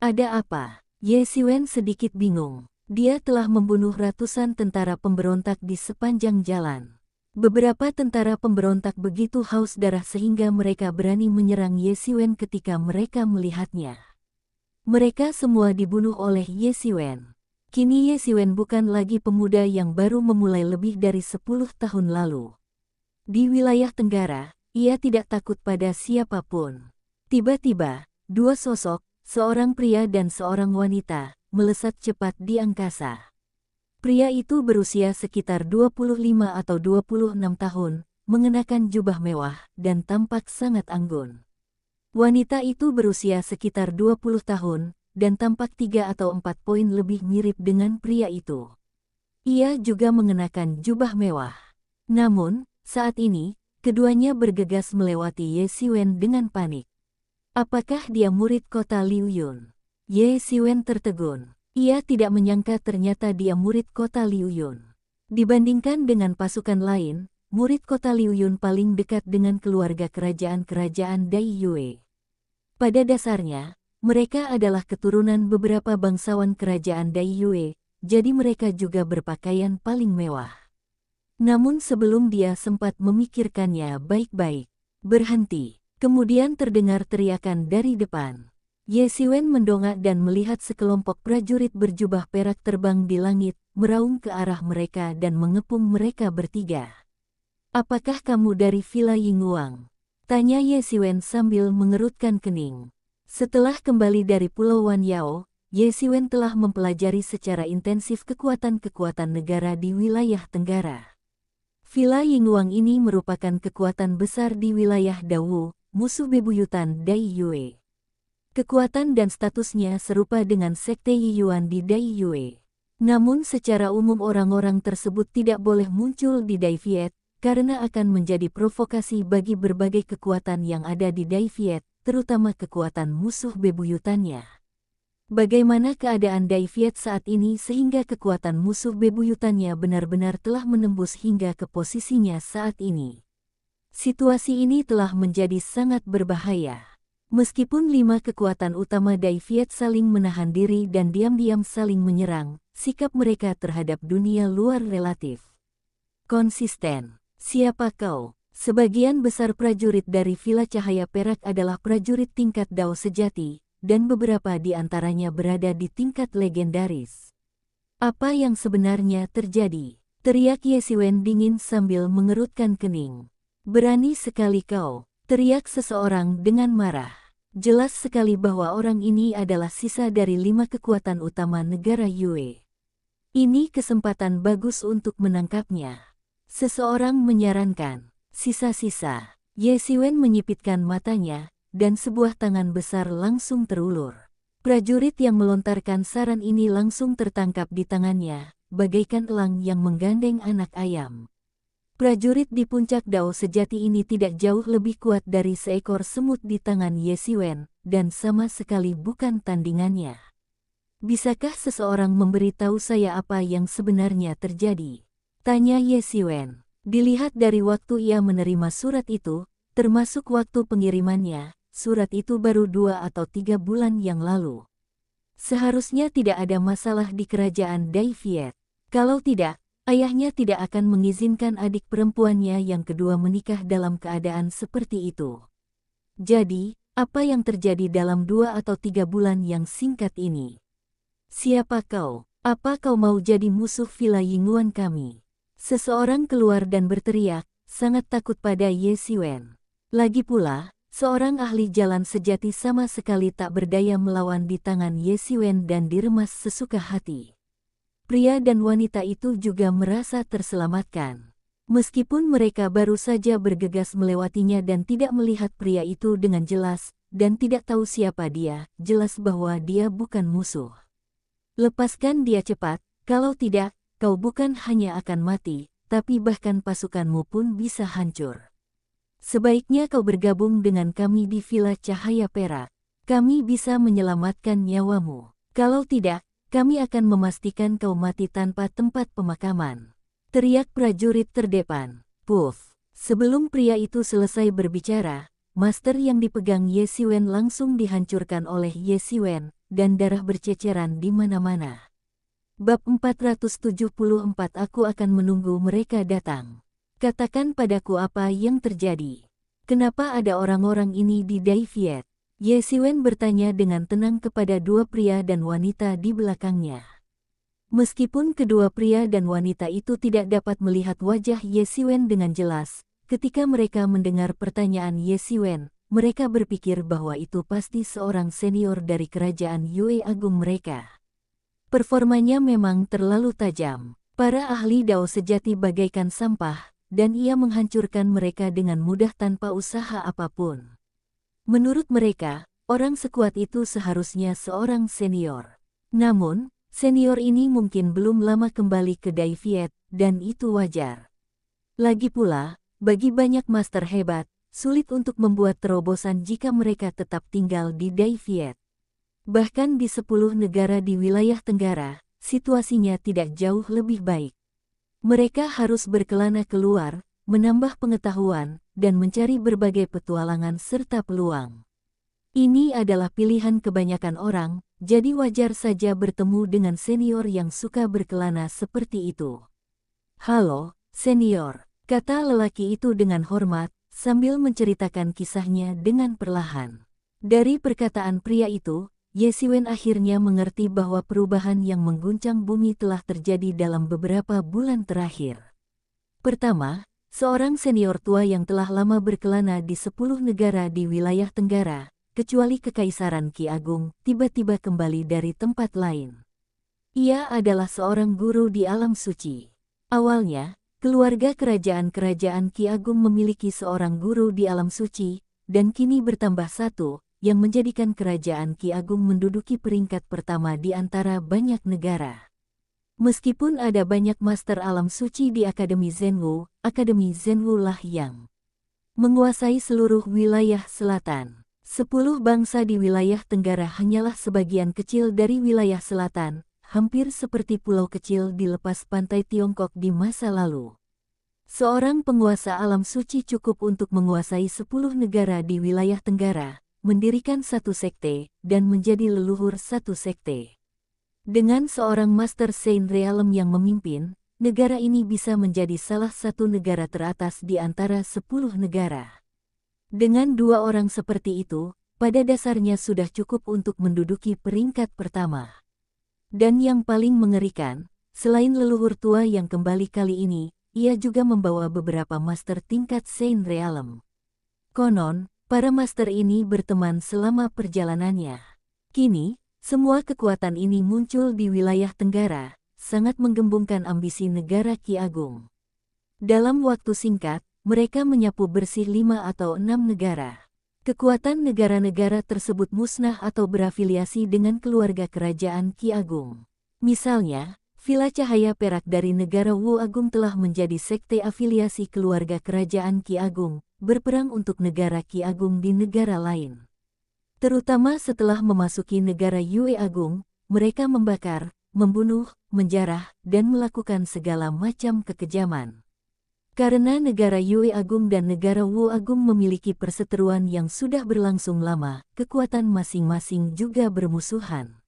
Ada apa? Ye Xiwen sedikit bingung. Dia telah membunuh ratusan tentara pemberontak di sepanjang jalan. Beberapa tentara pemberontak begitu haus darah sehingga mereka berani menyerang Ye Xiwen ketika mereka melihatnya. Mereka semua dibunuh oleh Ye Xiwen. Kini Ye Xiwen bukan lagi pemuda yang baru memulai lebih dari 10 tahun lalu. Di wilayah tenggara, ia tidak takut pada siapapun. Tiba-tiba, dua sosok, seorang pria dan seorang wanita, melesat cepat di angkasa. Pria itu berusia sekitar 25 atau 26 tahun, mengenakan jubah mewah, dan tampak sangat anggun. Wanita itu berusia sekitar 20 tahun, dan tampak 3 atau 4 poin lebih mirip dengan pria itu. Ia juga mengenakan jubah mewah. Namun, saat ini, keduanya bergegas melewati Ye Xiwen dengan panik. Apakah dia murid kota Liu Yun? Ye Xiwen tertegun. Ia tidak menyangka ternyata dia murid kota Liu Yun. Dibandingkan dengan pasukan lain, murid kota Liu Yun paling dekat dengan keluarga kerajaan-kerajaan Dai Yue. Pada dasarnya, mereka adalah keturunan beberapa bangsawan kerajaan Dai Yue, jadi mereka juga berpakaian paling mewah. Namun sebelum dia sempat memikirkannya baik-baik, berhenti. Kemudian terdengar teriakan dari depan. Ye Xiwen mendongak dan melihat sekelompok prajurit berjubah perak terbang di langit, meraung ke arah mereka dan mengepung mereka bertiga. "Apakah kamu dari Villa Yingluang?" tanya Ye Xiwen sambil mengerutkan kening. Setelah kembali dari Pulau Wanyao, Ye Siwen telah mempelajari secara intensif kekuatan-kekuatan negara di wilayah Tenggara. Villa Yingluang ini merupakan kekuatan besar di wilayah Dawu, musuh bebuyutan Dai Yue. Kekuatan dan statusnya serupa dengan Sekte Yiyuan di Dai Yue. Namun secara umum orang-orang tersebut tidak boleh muncul di Dai Viet, karena akan menjadi provokasi bagi berbagai kekuatan yang ada di Dai Viet, terutama kekuatan musuh bebuyutannya. Bagaimana keadaan Dai Viet saat ini sehingga kekuatan musuh bebuyutannya benar-benar telah menembus hingga ke posisinya saat ini? Situasi ini telah menjadi sangat berbahaya. Meskipun 5 kekuatan utama Dai Viet saling menahan diri dan diam-diam saling menyerang, sikap mereka terhadap dunia luar relatif konsisten. Siapa kau? Sebagian besar prajurit dari Villa Cahaya Perak adalah prajurit tingkat Dao sejati, dan beberapa di antaranya berada di tingkat legendaris. Apa yang sebenarnya terjadi? Teriak Ye Siwen dingin sambil mengerutkan kening. Berani sekali kau, teriak seseorang dengan marah. Jelas sekali bahwa orang ini adalah sisa dari 5 kekuatan utama negara Yue. Ini kesempatan bagus untuk menangkapnya. Seseorang menyarankan, sisa-sisa. Ye Siwen menyipitkan matanya, dan sebuah tangan besar langsung terulur. Prajurit yang melontarkan saran ini langsung tertangkap di tangannya, bagaikan elang yang menggandeng anak ayam. Prajurit di puncak Dao sejati ini tidak jauh lebih kuat dari seekor semut di tangan Ye Siwen, dan sama sekali bukan tandingannya. Bisakah seseorang memberitahu saya apa yang sebenarnya terjadi? Tanya Ye Siwen. Dilihat dari waktu ia menerima surat itu, termasuk waktu pengirimannya, surat itu baru 2 atau 3 bulan yang lalu. Seharusnya tidak ada masalah di kerajaan Dai Viet. Kalau tidak, ayahnya tidak akan mengizinkan adik perempuannya yang kedua menikah dalam keadaan seperti itu. Jadi, apa yang terjadi dalam 2 atau 3 bulan yang singkat ini? Siapa kau? Apa kau mau jadi musuh Villa Yingluan kami? Seseorang keluar dan berteriak, sangat takut pada Ye Siwen. Lagi pula, seorang ahli jalan sejati sama sekali tak berdaya melawan di tangan Ye Siwen dan diremas sesuka hati. Pria dan wanita itu juga merasa terselamatkan. Meskipun mereka baru saja bergegas melewatinya dan tidak melihat pria itu dengan jelas, dan tidak tahu siapa dia, jelas bahwa dia bukan musuh. Lepaskan dia cepat, kalau tidak, kau bukan hanya akan mati, tapi bahkan pasukanmu pun bisa hancur. Sebaiknya kau bergabung dengan kami di Villa Cahaya Perak. Kami bisa menyelamatkan nyawamu. Kalau tidak, kami akan memastikan kau mati tanpa tempat pemakaman. Teriak prajurit terdepan. Puff. Sebelum pria itu selesai berbicara, master yang dipegang Ye Siwen langsung dihancurkan oleh Ye Siwen, dan darah berceceran di mana-mana. Bab 474. Aku akan menunggu mereka datang. Katakan padaku apa yang terjadi. Kenapa ada orang-orang ini di Dai Viet? Ye Siwen bertanya dengan tenang kepada 2 pria dan wanita di belakangnya. Meskipun kedua pria dan wanita itu tidak dapat melihat wajah Ye Siwen dengan jelas, ketika mereka mendengar pertanyaan Ye Siwen, mereka berpikir bahwa itu pasti seorang senior dari kerajaan Yue Agung mereka. Performanya memang terlalu tajam. Para ahli Dao sejati bagaikan sampah, dan ia menghancurkan mereka dengan mudah tanpa usaha apapun. Menurut mereka, orang sekuat itu seharusnya seorang senior. Namun, senior ini mungkin belum lama kembali ke Dai Viet, dan itu wajar. Lagi pula, bagi banyak master hebat, sulit untuk membuat terobosan jika mereka tetap tinggal di Dai Viet. Bahkan di 10 negara di wilayah Tenggara, situasinya tidak jauh lebih baik. Mereka harus berkelana keluar, menambah pengetahuan, dan mencari berbagai petualangan serta peluang. Ini adalah pilihan kebanyakan orang, jadi wajar saja bertemu dengan senior yang suka berkelana seperti itu. Halo, senior, kata lelaki itu dengan hormat, sambil menceritakan kisahnya dengan perlahan. Dari perkataan pria itu, Ye Siwen akhirnya mengerti bahwa perubahan yang mengguncang bumi telah terjadi dalam beberapa bulan terakhir. Pertama, seorang senior tua yang telah lama berkelana di 10 negara di wilayah Tenggara, kecuali Kekaisaran Qi Agung, tiba-tiba kembali dari tempat lain. Ia adalah seorang guru di alam suci. Awalnya, keluarga kerajaan Qi Agung memiliki seorang guru di alam suci, dan kini bertambah satu, yang menjadikan kerajaan Qi Agung menduduki peringkat pertama di antara banyak negara. Meskipun ada banyak master alam suci di Akademi Zhenwu lah yang menguasai seluruh wilayah selatan. 10 bangsa di wilayah Tenggara hanyalah sebagian kecil dari wilayah selatan, hampir seperti pulau kecil di lepas pantai Tiongkok di masa lalu. Seorang penguasa alam suci cukup untuk menguasai 10 negara di wilayah Tenggara, mendirikan satu sekte, dan menjadi leluhur satu sekte. Dengan seorang Master Saint Realm yang memimpin, negara ini bisa menjadi salah satu negara teratas di antara 10 negara. Dengan 2 orang seperti itu, pada dasarnya sudah cukup untuk menduduki peringkat pertama. Dan yang paling mengerikan, selain leluhur tua yang kembali kali ini, ia juga membawa beberapa master tingkat Saint Realm. Konon, para master ini berteman selama perjalanannya. Kini, semua kekuatan ini muncul di wilayah Tenggara, sangat menggembungkan ambisi negara Qi Agung. Dalam waktu singkat, mereka menyapu bersih 5 atau 6 negara. Kekuatan negara-negara tersebut musnah atau berafiliasi dengan keluarga kerajaan Qi Agung. Misalnya, Villa Cahaya Perak dari negara Wu Agung telah menjadi sekte afiliasi keluarga kerajaan Qi Agung, berperang untuk negara Qi Agung di negara lain. Terutama setelah memasuki negara Yue Agung, mereka membakar, membunuh, menjarah, dan melakukan segala macam kekejaman. Karena negara Yue Agung dan negara Wu Agung memiliki perseteruan yang sudah berlangsung lama, kekuatan masing-masing juga bermusuhan.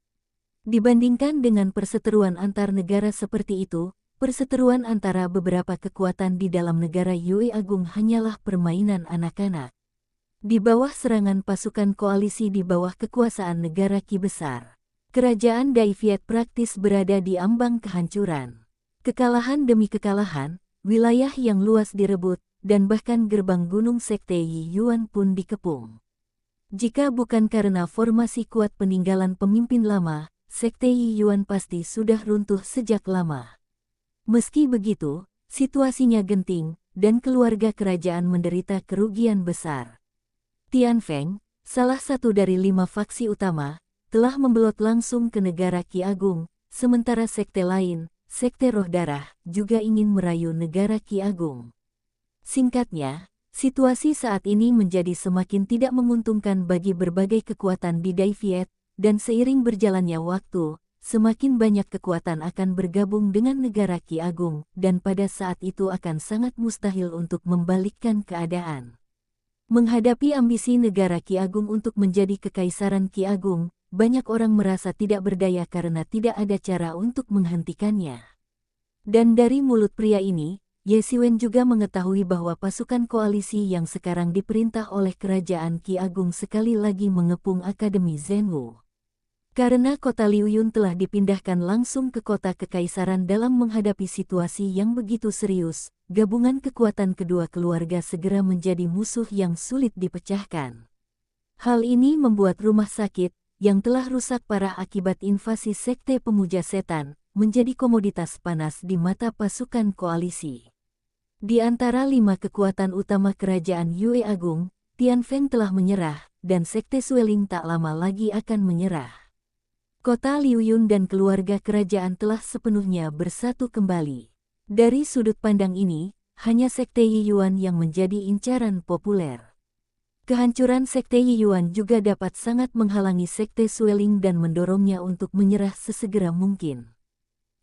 Dibandingkan dengan perseteruan antar negara seperti itu, perseteruan antara beberapa kekuatan di dalam negara Yue Agung hanyalah permainan anak-anak. Di bawah serangan pasukan koalisi di bawah kekuasaan negara Qi besar, kerajaan Dai Viet praktis berada di ambang kehancuran. Kekalahan demi kekalahan, wilayah yang luas direbut, dan bahkan gerbang gunung sekte Yi Yuan pun dikepung. Jika bukan karena formasi kuat peninggalan pemimpin lama, sekte Yi Yuan pasti sudah runtuh sejak lama. Meski begitu, situasinya genting, dan keluarga kerajaan menderita kerugian besar. Tian Feng, salah satu dari 5 faksi utama, telah membelot langsung ke negara Qi Agung, sementara sekte lain, sekte Roh Darah, juga ingin merayu negara Qi Agung. Singkatnya, situasi saat ini menjadi semakin tidak menguntungkan bagi berbagai kekuatan di Dai Viet, dan seiring berjalannya waktu, semakin banyak kekuatan akan bergabung dengan negara Qi Agung, dan pada saat itu akan sangat mustahil untuk membalikkan keadaan. Menghadapi ambisi negara Qi Agung untuk menjadi Kekaisaran Qi Agung, banyak orang merasa tidak berdaya karena tidak ada cara untuk menghentikannya. Dan dari mulut pria ini, Ye Xiwen juga mengetahui bahwa pasukan koalisi yang sekarang diperintah oleh kerajaan Qi Agung sekali lagi mengepung Akademi Zhenwu. Karena kota Liuyun telah dipindahkan langsung ke kota Kekaisaran dalam menghadapi situasi yang begitu serius, gabungan kekuatan kedua keluarga segera menjadi musuh yang sulit dipecahkan. Hal ini membuat rumah sakit, yang telah rusak parah akibat invasi sekte pemuja setan, menjadi komoditas panas di mata pasukan koalisi. Di antara 5 kekuatan utama kerajaan Yue Agung, Tian Feng telah menyerah, dan sekte Sueling tak lama lagi akan menyerah. Kota Liuyun dan keluarga kerajaan telah sepenuhnya bersatu kembali. Dari sudut pandang ini, hanya sekte Yi Yuan yang menjadi incaran populer. Kehancuran sekte Yi Yuan juga dapat sangat menghalangi sekte Sueling dan mendorongnya untuk menyerah sesegera mungkin.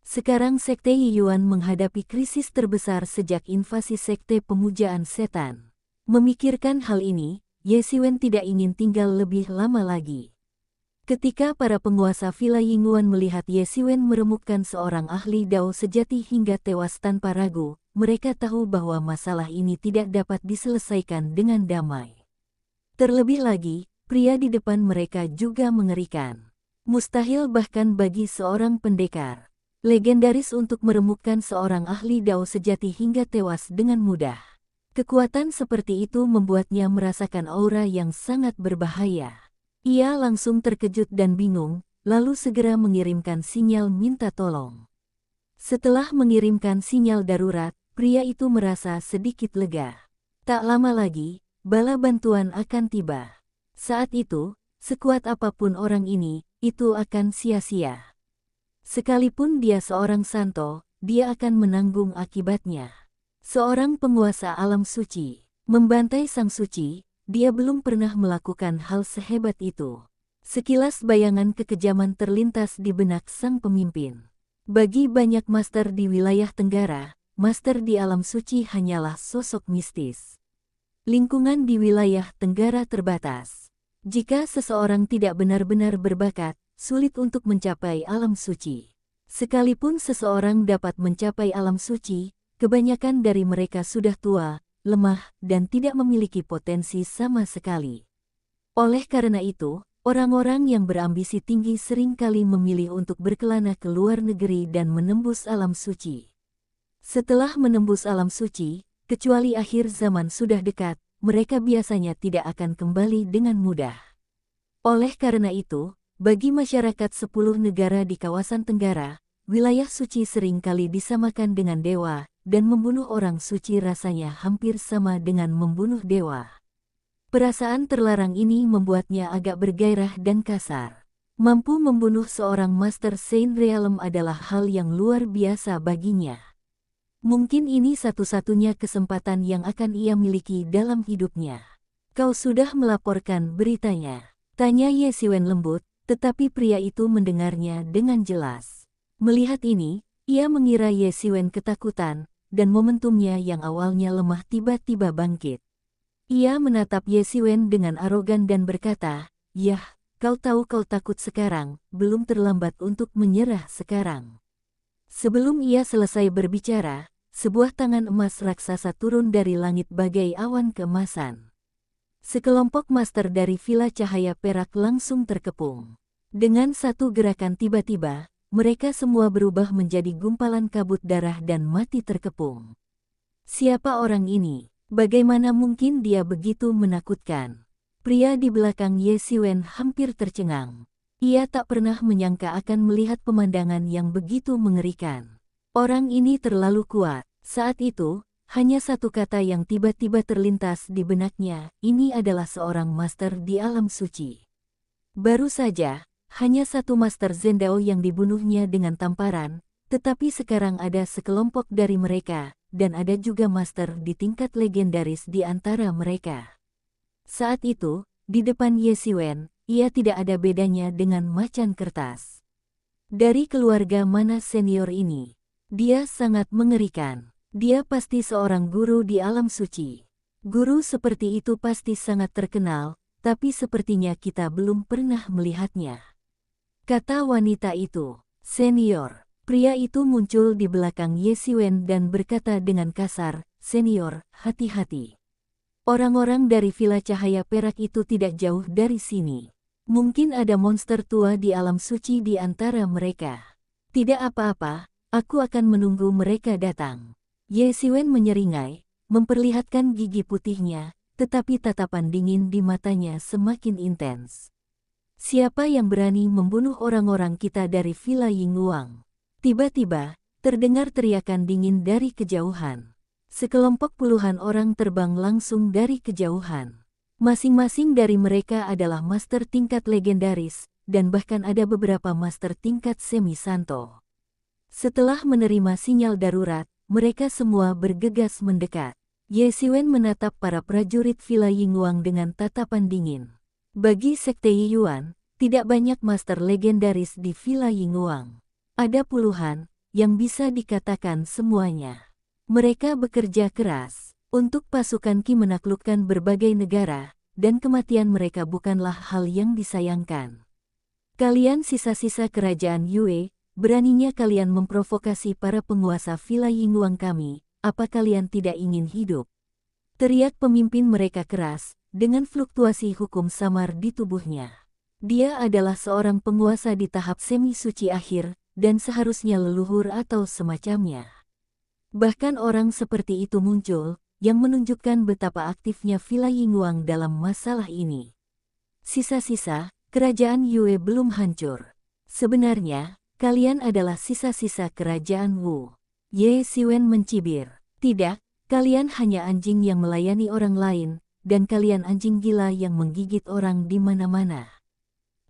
Sekarang sekte Yi Yuan menghadapi krisis terbesar sejak invasi sekte pemujaan setan. Memikirkan hal ini, Ye Xiwen tidak ingin tinggal lebih lama lagi. Ketika para penguasa Villa Yingguan melihat Ye Xiwen meremukkan seorang ahli Dao sejati hingga tewas tanpa ragu, mereka tahu bahwa masalah ini tidak dapat diselesaikan dengan damai. Terlebih lagi, pria di depan mereka juga mengerikan. Mustahil bahkan bagi seorang pendekar legendaris untuk meremukkan seorang ahli Dao sejati hingga tewas dengan mudah. Kekuatan seperti itu membuatnya merasakan aura yang sangat berbahaya. Ia langsung terkejut dan bingung, lalu segera mengirimkan sinyal minta tolong. Setelah mengirimkan sinyal darurat, pria itu merasa sedikit lega. Tak lama lagi, bala bantuan akan tiba. Saat itu, sekuat apapun orang ini, itu akan sia-sia. Sekalipun dia seorang santo, dia akan menanggung akibatnya. Seorang penguasa alam suci, membantai sang suci, dia belum pernah melakukan hal sehebat itu. Sekilas bayangan kekejaman terlintas di benak sang pemimpin. Bagi banyak master di wilayah Tenggara, master di alam suci hanyalah sosok mistis. Lingkungan di wilayah Tenggara terbatas. Jika seseorang tidak benar-benar berbakat, sulit untuk mencapai alam suci. Sekalipun seseorang dapat mencapai alam suci, kebanyakan dari mereka sudah tua, lemah, dan tidak memiliki potensi sama sekali. Oleh karena itu, orang-orang yang berambisi tinggi seringkali memilih untuk berkelana ke luar negeri dan menembus alam suci. Setelah menembus alam suci, kecuali akhir zaman sudah dekat, mereka biasanya tidak akan kembali dengan mudah. Oleh karena itu, bagi masyarakat 10 negara di kawasan Tenggara, wilayah suci seringkali disamakan dengan dewa, dan membunuh orang suci rasanya hampir sama dengan membunuh dewa. Perasaan terlarang ini membuatnya agak bergairah dan kasar. Mampu membunuh seorang Master Saint Realm adalah hal yang luar biasa baginya. Mungkin ini satu-satunya kesempatan yang akan ia miliki dalam hidupnya. Kau sudah melaporkan beritanya? Tanya Ye Siwen lembut, tetapi pria itu mendengarnya dengan jelas. Melihat ini, ia mengira Ye Siwen ketakutan, dan momentumnya yang awalnya lemah tiba-tiba bangkit. Ia menatap Ye Siwen dengan arogan dan berkata, "Yah, kau tahu kau takut sekarang, belum terlambat untuk menyerah sekarang." Sebelum ia selesai berbicara, sebuah tangan emas raksasa turun dari langit bagai awan keemasan. Sekelompok master dari Villa Cahaya Perak langsung terkepung. Dengan satu gerakan tiba-tiba, mereka semua berubah menjadi gumpalan kabut darah dan mati terkepung. Siapa orang ini? Bagaimana mungkin dia begitu menakutkan? Pria di belakang Ye Siwen hampir tercengang. Ia tak pernah menyangka akan melihat pemandangan yang begitu mengerikan. Orang ini terlalu kuat. Saat itu, hanya satu kata yang tiba-tiba terlintas di benaknya, ini adalah seorang master di alam suci. Baru saja, hanya satu Master Zendao yang dibunuhnya dengan tamparan, tetapi sekarang ada sekelompok dari mereka, dan ada juga master di tingkat legendaris di antara mereka. Saat itu, di depan Ye Siwen, ia tidak ada bedanya dengan macan kertas. Dari keluarga mana senior ini? Dia sangat mengerikan. Dia pasti seorang guru di alam suci. Guru seperti itu pasti sangat terkenal, tapi sepertinya kita belum pernah melihatnya. Kata wanita itu, "Senior." Pria itu muncul di belakang Ye Siwen dan berkata dengan kasar, "Senior, hati-hati. Orang-orang dari Villa Cahaya Perak itu tidak jauh dari sini. Mungkin ada monster tua di alam suci di antara mereka." "Tidak apa-apa, aku akan menunggu mereka datang." Ye Siwen menyeringai, memperlihatkan gigi putihnya, tetapi tatapan dingin di matanya semakin intens. "Siapa yang berani membunuh orang-orang kita dari Villa Yingluang?" Tiba-tiba, terdengar teriakan dingin dari kejauhan. Sekelompok puluhan orang terbang langsung dari kejauhan. Masing-masing dari mereka adalah master tingkat legendaris, dan bahkan ada beberapa master tingkat semi-santo. Setelah menerima sinyal darurat, mereka semua bergegas mendekat. Ye Siwen menatap para prajurit Villa Yingluang dengan tatapan dingin. Bagi Sekte Yuan, tidak banyak master legendaris di Villa Yingluang. Ada puluhan, yang bisa dikatakan semuanya. Mereka bekerja keras untuk pasukan Qi menaklukkan berbagai negara, dan kematian mereka bukanlah hal yang disayangkan. Kalian sisa-sisa kerajaan Yue, beraninya kalian memprovokasi para penguasa Villa Yingluang kami, apa kalian tidak ingin hidup? Teriak pemimpin mereka keras, dengan fluktuasi hukum samar di tubuhnya. Dia adalah seorang penguasa di tahap semi-suci akhir, dan seharusnya leluhur atau semacamnya. Bahkan orang seperti itu muncul, yang menunjukkan betapa aktifnya Villa Yingluang dalam masalah ini. Sisa-sisa, kerajaan Yue belum hancur. Sebenarnya, kalian adalah sisa-sisa kerajaan Wu. Ye Xiwen mencibir. Tidak, kalian hanya anjing yang melayani orang lain, dan kalian anjing gila yang menggigit orang di mana-mana.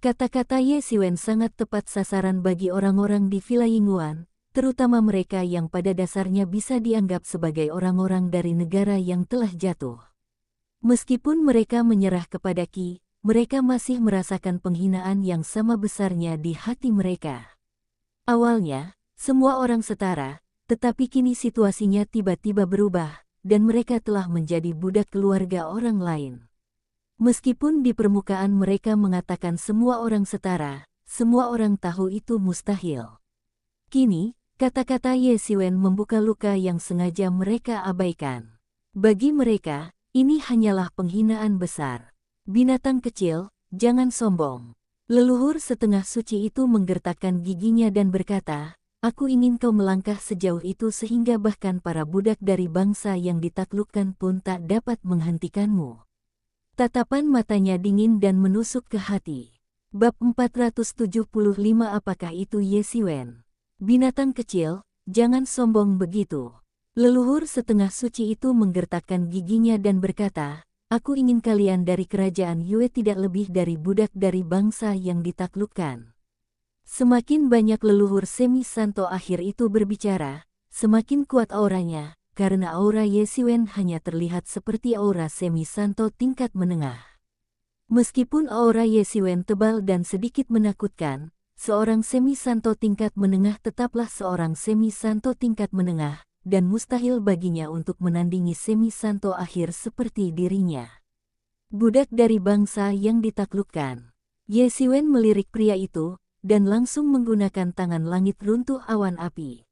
Kata-kata Ye Xiwen sangat tepat sasaran bagi orang-orang di Villa Yingguan, terutama mereka yang pada dasarnya bisa dianggap sebagai orang-orang dari negara yang telah jatuh. Meskipun mereka menyerah kepada Qi, mereka masih merasakan penghinaan yang sama besarnya di hati mereka. Awalnya, semua orang setara, tetapi kini situasinya tiba-tiba berubah, dan mereka telah menjadi budak keluarga orang lain. Meskipun di permukaan mereka mengatakan semua orang setara, semua orang tahu itu mustahil. Kini, kata-kata Ye Xiwen membuka luka yang sengaja mereka abaikan. Bagi mereka, ini hanyalah penghinaan besar. Binatang kecil, jangan sombong. Leluhur setengah suci itu menggertakkan giginya dan berkata, aku ingin kau melangkah sejauh itu sehingga bahkan para budak dari bangsa yang ditaklukkan pun tak dapat menghentikanmu. Tatapan matanya dingin dan menusuk ke hati. Bab 475. Apakah itu Ye Xiwen? Binatang kecil, jangan sombong begitu. Leluhur setengah suci itu menggertakkan giginya dan berkata, aku ingin kalian dari kerajaan Yue tidak lebih dari budak dari bangsa yang ditaklukkan. Semakin banyak leluhur semi santo akhir itu berbicara, semakin kuat auranya, karena aura Ye Xiwen hanya terlihat seperti aura semi santo tingkat menengah. Meskipun aura Ye Xiwen tebal dan sedikit menakutkan, seorang semi santo tingkat menengah tetaplah seorang semi santo tingkat menengah, dan mustahil baginya untuk menandingi semi santo akhir seperti dirinya. Budak dari bangsa yang ditaklukkan. Ye Xiwen melirik pria itu, dan langsung menggunakan tangan langit runtuh awan api.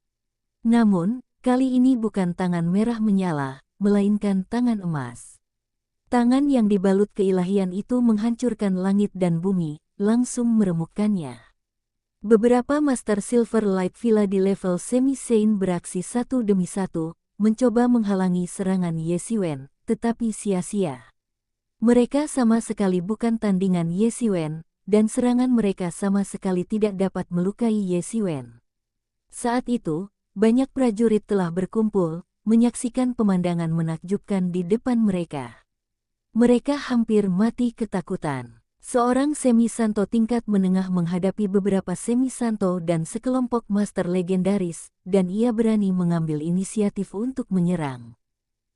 Namun, kali ini bukan tangan merah menyala, melainkan tangan emas. Tangan yang dibalut keilahian itu menghancurkan langit dan bumi, langsung meremukkannya. Beberapa Master Silver Light Villa di level semi-Saint beraksi satu demi satu, mencoba menghalangi serangan Ye Xiwen, tetapi sia-sia. Mereka sama sekali bukan tandingan Ye Xiwen, dan serangan mereka sama sekali tidak dapat melukai Ye Xiwen. Saat itu, banyak prajurit telah berkumpul, menyaksikan pemandangan menakjubkan di depan mereka. Mereka hampir mati ketakutan. Seorang semi-santo tingkat menengah menghadapi beberapa semi-santo dan sekelompok master legendaris, dan ia berani mengambil inisiatif untuk menyerang.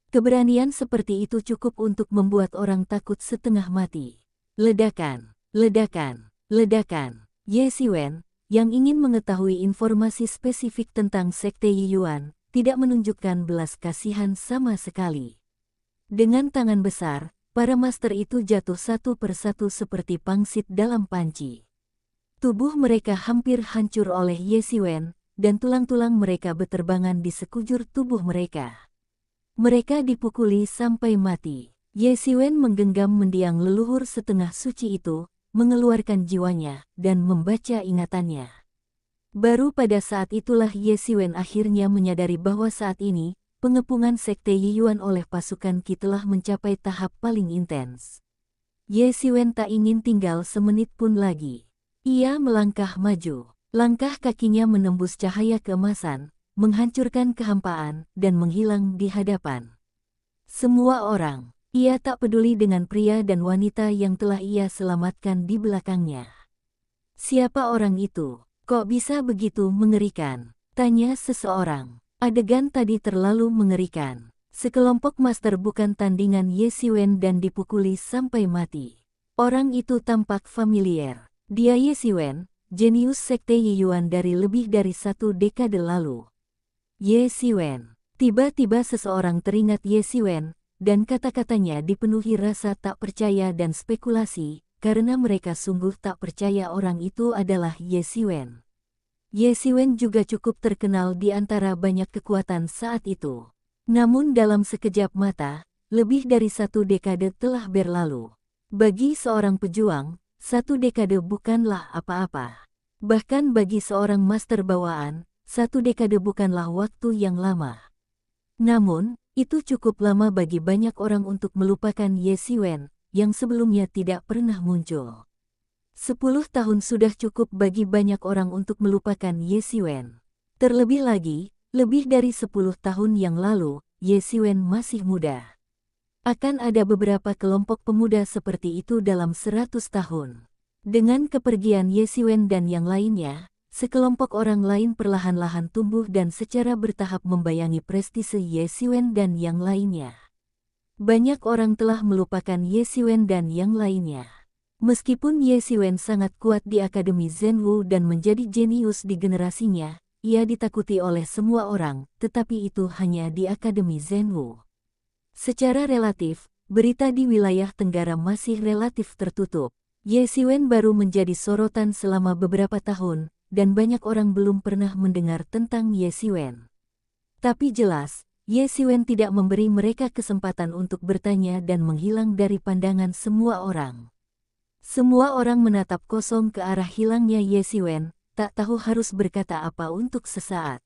Keberanian seperti itu cukup untuk membuat orang takut setengah mati. Ledakan, ledakan, ledakan. Ye Xiwen, yang ingin mengetahui informasi spesifik tentang Sekte Yiyuan, tidak menunjukkan belas kasihan sama sekali. Dengan tangan besar, para master itu jatuh satu persatu seperti pangsit dalam panci. Tubuh mereka hampir hancur oleh Ye Xiwen, dan tulang-tulang mereka beterbangan di sekujur tubuh mereka. Mereka dipukuli sampai mati. Ye Xiwen menggenggam mendiang leluhur setengah suci itu, mengeluarkan jiwanya, dan membaca ingatannya. Baru pada saat itulah Ye Xiwen akhirnya menyadari bahwa saat ini, pengepungan Sekte Yiyuan oleh pasukan Qi telah mencapai tahap paling intens. Ye Xiwen tak ingin tinggal semenit pun lagi. Ia melangkah maju. Langkah kakinya menembus cahaya keemasan, menghancurkan kehampaan, dan menghilang di hadapan semua orang. Ia tak peduli dengan pria dan wanita yang telah ia selamatkan di belakangnya. Siapa orang itu? Kok bisa begitu mengerikan? Tanya seseorang. Adegan tadi terlalu mengerikan. Sekelompok master bukan tandingan Ye Xiwen dan dipukuli sampai mati. Orang itu tampak familiar. Dia Ye Xiwen, jenius Sekte Yiyuan dari lebih dari 1 dekade lalu. Ye Xiwen. Tiba-tiba seseorang teringat Ye Xiwen, dan kata-katanya dipenuhi rasa tak percaya dan spekulasi, karena mereka sungguh tak percaya orang itu adalah Ye Xiwen. Ye Xiwen juga cukup terkenal di antara banyak kekuatan saat itu. Namun dalam sekejap mata, lebih dari 1 dekade telah berlalu. Bagi seorang pejuang, 1 dekade bukanlah apa-apa. Bahkan bagi seorang master bawaan, 1 dekade bukanlah waktu yang lama. Namun, itu cukup lama bagi banyak orang untuk melupakan Ye Xiwen, yang sebelumnya tidak pernah muncul. 10 tahun sudah cukup bagi banyak orang untuk melupakan Ye Xiwen. Terlebih lagi, lebih dari 10 tahun yang lalu, Ye Xiwen masih muda. Akan ada beberapa kelompok pemuda seperti itu dalam 100 tahun. Dengan kepergian Ye Xiwen dan yang lainnya, sekelompok orang lain perlahan-lahan tumbuh dan secara bertahap membayangi prestise Ye Xiwen dan yang lainnya. Banyak orang telah melupakan Ye Xiwen dan yang lainnya. Meskipun Ye Xiwen sangat kuat di Akademi Zhenwu dan menjadi jenius di generasinya, ia ditakuti oleh semua orang, tetapi itu hanya di Akademi Zhenwu. Secara relatif, berita di wilayah Tenggara masih relatif tertutup. Ye Xiwen baru menjadi sorotan selama beberapa tahun, dan banyak orang belum pernah mendengar tentang Ye Xiwen. Tapi jelas, Ye Xiwen tidak memberi mereka kesempatan untuk bertanya dan menghilang dari pandangan semua orang. Semua orang menatap kosong ke arah hilangnya Ye Xiwen, tak tahu harus berkata apa untuk sesaat.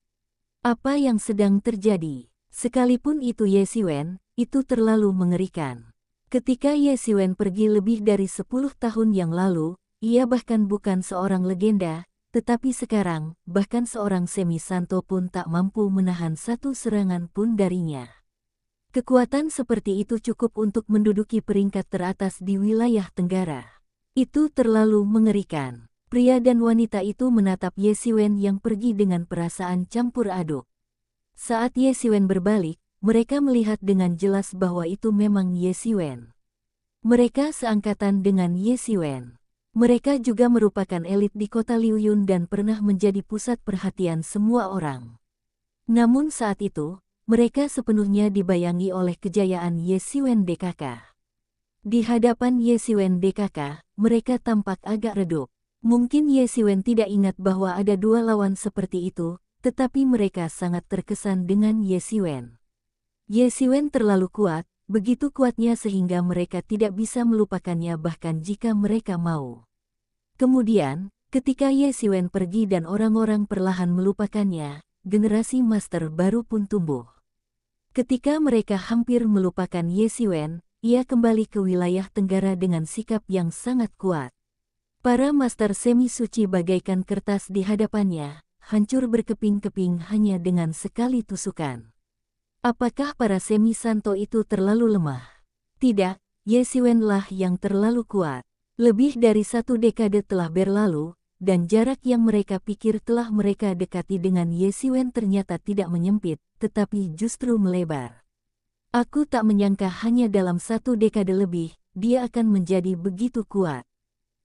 Apa yang sedang terjadi? Sekalipun itu Ye Xiwen, itu terlalu mengerikan. Ketika Ye Xiwen pergi lebih dari 10 tahun yang lalu, ia bahkan bukan seorang legenda, tetapi sekarang, bahkan seorang Semi Santo pun tak mampu menahan satu serangan pun darinya. Kekuatan seperti itu cukup untuk menduduki peringkat teratas di wilayah Tenggara. Itu terlalu mengerikan. Pria dan wanita itu menatap Ye Xiwen yang pergi dengan perasaan campur aduk. Saat Ye Xiwen berbalik, mereka melihat dengan jelas bahwa itu memang Ye Xiwen. Mereka seangkatan dengan Ye Xiwen. Mereka juga merupakan elit di kota Liuyun dan pernah menjadi pusat perhatian semua orang. Namun saat itu, mereka sepenuhnya dibayangi oleh kejayaan Ye Xiwen DKK. Di hadapan Ye Xiwen DKK, mereka tampak agak redup. Mungkin Ye Xiwen tidak ingat bahwa ada dua lawan seperti itu, tetapi mereka sangat terkesan dengan Ye Xiwen. Ye Xiwen terlalu kuat, begitu kuatnya sehingga mereka tidak bisa melupakannya bahkan jika mereka mau. Kemudian, ketika Ye Xiwen pergi dan orang-orang perlahan melupakannya, generasi master baru pun tumbuh. Ketika mereka hampir melupakan Ye Xiwen, ia kembali ke wilayah Tenggara dengan sikap yang sangat kuat. Para master semi suci bagaikan kertas di hadapannya, hancur berkeping-keping hanya dengan sekali tusukan. Apakah para semi santo itu terlalu lemah? Tidak, Ye Xiwen lah yang terlalu kuat. Lebih dari 1 dekade telah berlalu, dan jarak yang mereka pikir telah mereka dekati dengan Ye Xiwen ternyata tidak menyempit, tetapi justru melebar. Aku tak menyangka hanya dalam 1 dekade lebih, dia akan menjadi begitu kuat.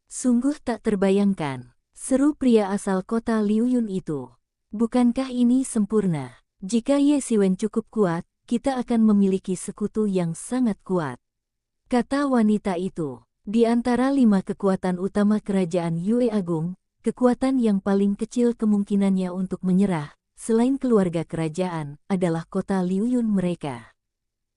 Sungguh tak terbayangkan, seru pria asal kota Liuyun itu. Bukankah ini sempurna? Jika Ye Xiwen cukup kuat, kita akan memiliki sekutu yang sangat kuat. Kata wanita itu, di antara 5 kekuatan utama kerajaan Yue Agung, kekuatan yang paling kecil kemungkinannya untuk menyerah, selain keluarga kerajaan, adalah kota Liuyun mereka.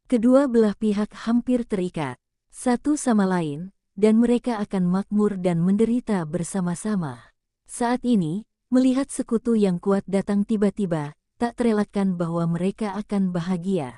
Kedua belah pihak hampir terikat, satu sama lain, dan mereka akan makmur dan menderita bersama-sama. Saat ini, melihat sekutu yang kuat datang tiba-tiba, tak terelakkan bahwa mereka akan bahagia.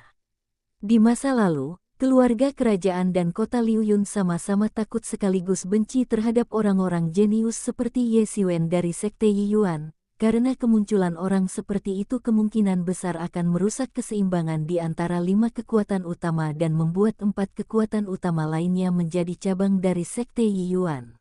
Di masa lalu, keluarga kerajaan dan kota Liuyun sama-sama takut sekaligus benci terhadap orang-orang jenius seperti Ye Xiwen dari Sekte Yiyuan, karena kemunculan orang seperti itu kemungkinan besar akan merusak keseimbangan di antara 5 kekuatan utama dan membuat 4 kekuatan utama lainnya menjadi cabang dari Sekte Yiyuan.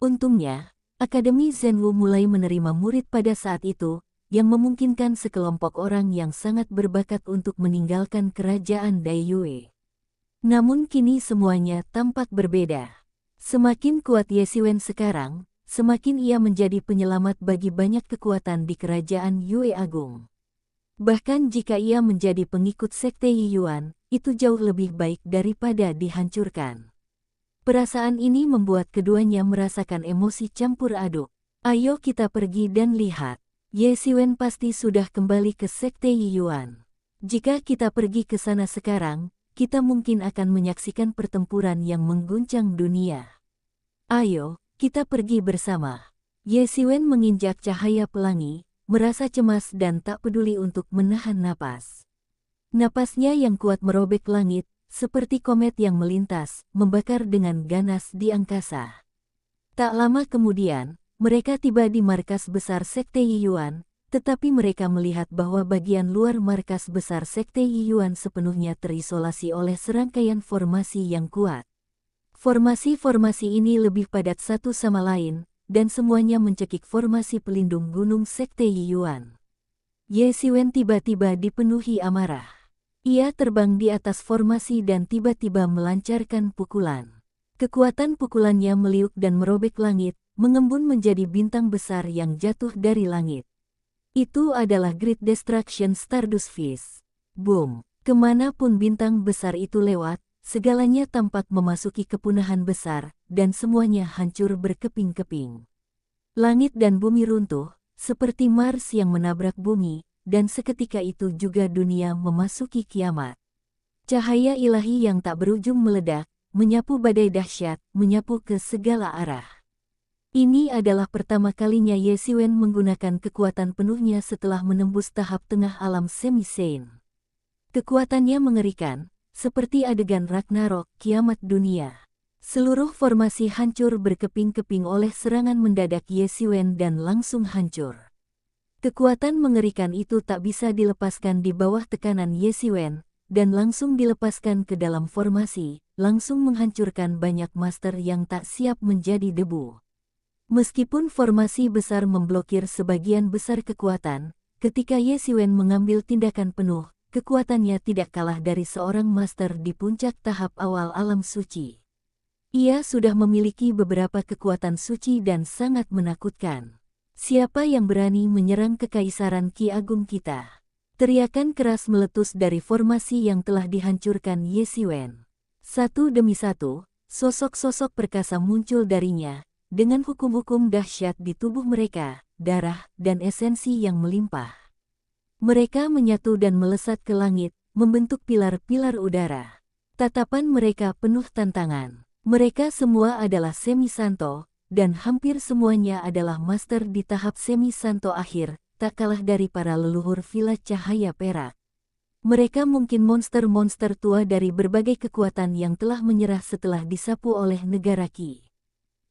Untungnya, Akademi Zhenwu mulai menerima murid pada saat itu, yang memungkinkan sekelompok orang yang sangat berbakat untuk meninggalkan kerajaan Daiyue. Namun kini semuanya tampak berbeda. Semakin kuat Ye Xiwen sekarang, semakin ia menjadi penyelamat bagi banyak kekuatan di kerajaan Yue Agung. Bahkan jika ia menjadi pengikut Sekte Yiyuan, itu jauh lebih baik daripada dihancurkan. Perasaan ini membuat keduanya merasakan emosi campur aduk. Ayo kita pergi dan lihat. Ye Xiwen pasti sudah kembali ke Sekte Yiyuan. Jika kita pergi ke sana sekarang, kita mungkin akan menyaksikan pertempuran yang mengguncang dunia. Ayo, kita pergi bersama. Ye Xiwen menginjak cahaya pelangi, merasa cemas dan tak peduli untuk menahan napas. Napasnya yang kuat merobek langit, seperti komet yang melintas, membakar dengan ganas di angkasa. Tak lama kemudian, mereka tiba di markas besar Sekte Yiyuan, tetapi mereka melihat bahwa bagian luar markas besar Sekte Yiyuan sepenuhnya terisolasi oleh serangkaian formasi yang kuat. Formasi-formasi ini lebih padat satu sama lain, dan semuanya mencekik formasi pelindung gunung Sekte Yiyuan. Ye Xiwen tiba-tiba dipenuhi amarah. Ia terbang di atas formasi dan tiba-tiba melancarkan pukulan. Kekuatan pukulannya meliuk dan merobek langit, mengembun menjadi bintang besar yang jatuh dari langit. Itu adalah Great Destruction Stardust Fist. Boom! Kemanapun bintang besar itu lewat, segalanya tampak memasuki kepunahan besar, dan semuanya hancur berkeping-keping. Langit dan bumi runtuh, seperti Mars yang menabrak bumi, dan seketika itu juga dunia memasuki kiamat. Cahaya ilahi yang tak berujung meledak, menyapu badai dahsyat, menyapu ke segala arah. Ini adalah pertama kalinya Ye Xiwen menggunakan kekuatan penuhnya setelah menembus tahap tengah alam semi-Saint. Kekuatannya mengerikan, seperti adegan Ragnarok, kiamat dunia. Seluruh formasi hancur berkeping-keping oleh serangan mendadak Ye Xiwen dan langsung hancur. Kekuatan mengerikan itu tak bisa dilepaskan di bawah tekanan Ye Xiwen, dan langsung dilepaskan ke dalam formasi, langsung menghancurkan banyak master yang tak siap menjadi debu. Meskipun formasi besar memblokir sebagian besar kekuatan, ketika Ye Xiwen mengambil tindakan penuh, kekuatannya tidak kalah dari seorang master di puncak tahap awal alam suci. Ia sudah memiliki beberapa kekuatan suci dan sangat menakutkan. Siapa yang berani menyerang kekaisaran Ki Agung kita? Teriakan keras meletus dari formasi yang telah dihancurkan Ye Xiwen. Satu demi satu, sosok-sosok perkasa muncul darinya, dengan hukum-hukum dahsyat di tubuh mereka, darah, dan esensi yang melimpah. Mereka menyatu dan melesat ke langit, membentuk pilar-pilar udara. Tatapan mereka penuh tantangan. Mereka semua adalah semi-santo, dan hampir semuanya adalah master di tahap semi-santo akhir, tak kalah dari para leluhur Villa Cahaya Perak. Mereka mungkin monster-monster tua dari berbagai kekuatan yang telah menyerah setelah disapu oleh negara Qi.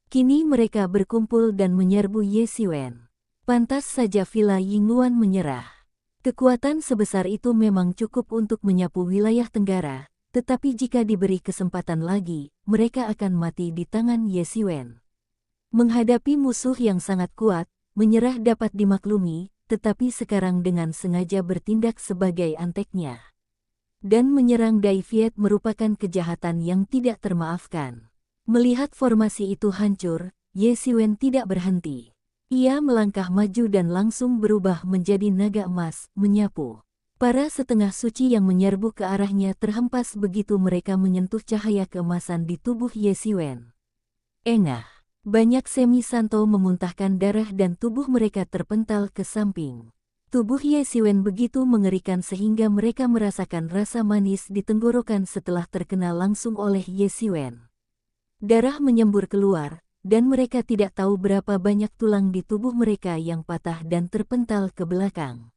Kini mereka berkumpul dan menyerbu Ye Xiwen. Pantas saja Villa Yingluan menyerah. Kekuatan sebesar itu memang cukup untuk menyapu wilayah Tenggara, tetapi jika diberi kesempatan lagi, mereka akan mati di tangan Ye Xiwen. Menghadapi musuh yang sangat kuat, menyerah dapat dimaklumi, tetapi sekarang dengan sengaja bertindak sebagai anteknya. Dan menyerang Dai Viet merupakan kejahatan yang tidak termaafkan. Melihat formasi itu hancur, Ye Xiwen tidak berhenti. Ia melangkah maju dan langsung berubah menjadi naga emas, menyapu. Para setengah suci yang menyerbu ke arahnya terhempas begitu mereka menyentuh cahaya keemasan di tubuh Ye Xiwen. Engah! Banyak semi-santo memuntahkan darah dan tubuh mereka terpental ke samping. Tubuh Ye Xiwen begitu mengerikan sehingga mereka merasakan rasa manis di tenggorokan setelah terkena langsung oleh Ye Xiwen. Darah menyembur keluar, dan mereka tidak tahu berapa banyak tulang di tubuh mereka yang patah dan terpental ke belakang.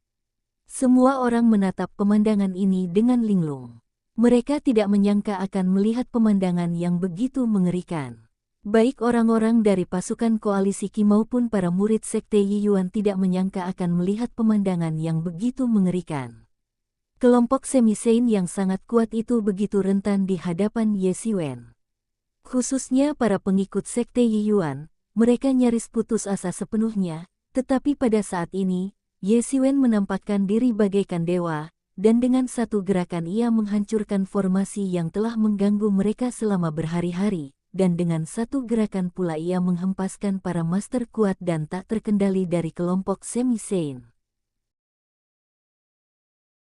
Semua orang menatap pemandangan ini dengan linglung. Mereka tidak menyangka akan melihat pemandangan yang begitu mengerikan. Baik orang-orang dari pasukan koalisi Qi maupun para murid Sekte Yiyuan tidak menyangka akan melihat pemandangan yang begitu mengerikan. Kelompok semi-Saint yang sangat kuat itu begitu rentan di hadapan Ye Xiwen. Khususnya para pengikut Sekte Yiyuan, mereka nyaris putus asa sepenuhnya, tetapi pada saat ini, Ye Xiwen menampakkan diri bagaikan dewa, dan dengan satu gerakan ia menghancurkan formasi yang telah mengganggu mereka selama berhari-hari. Dan dengan satu gerakan pula ia menghempaskan para master kuat dan tak terkendali dari kelompok semi-Saint.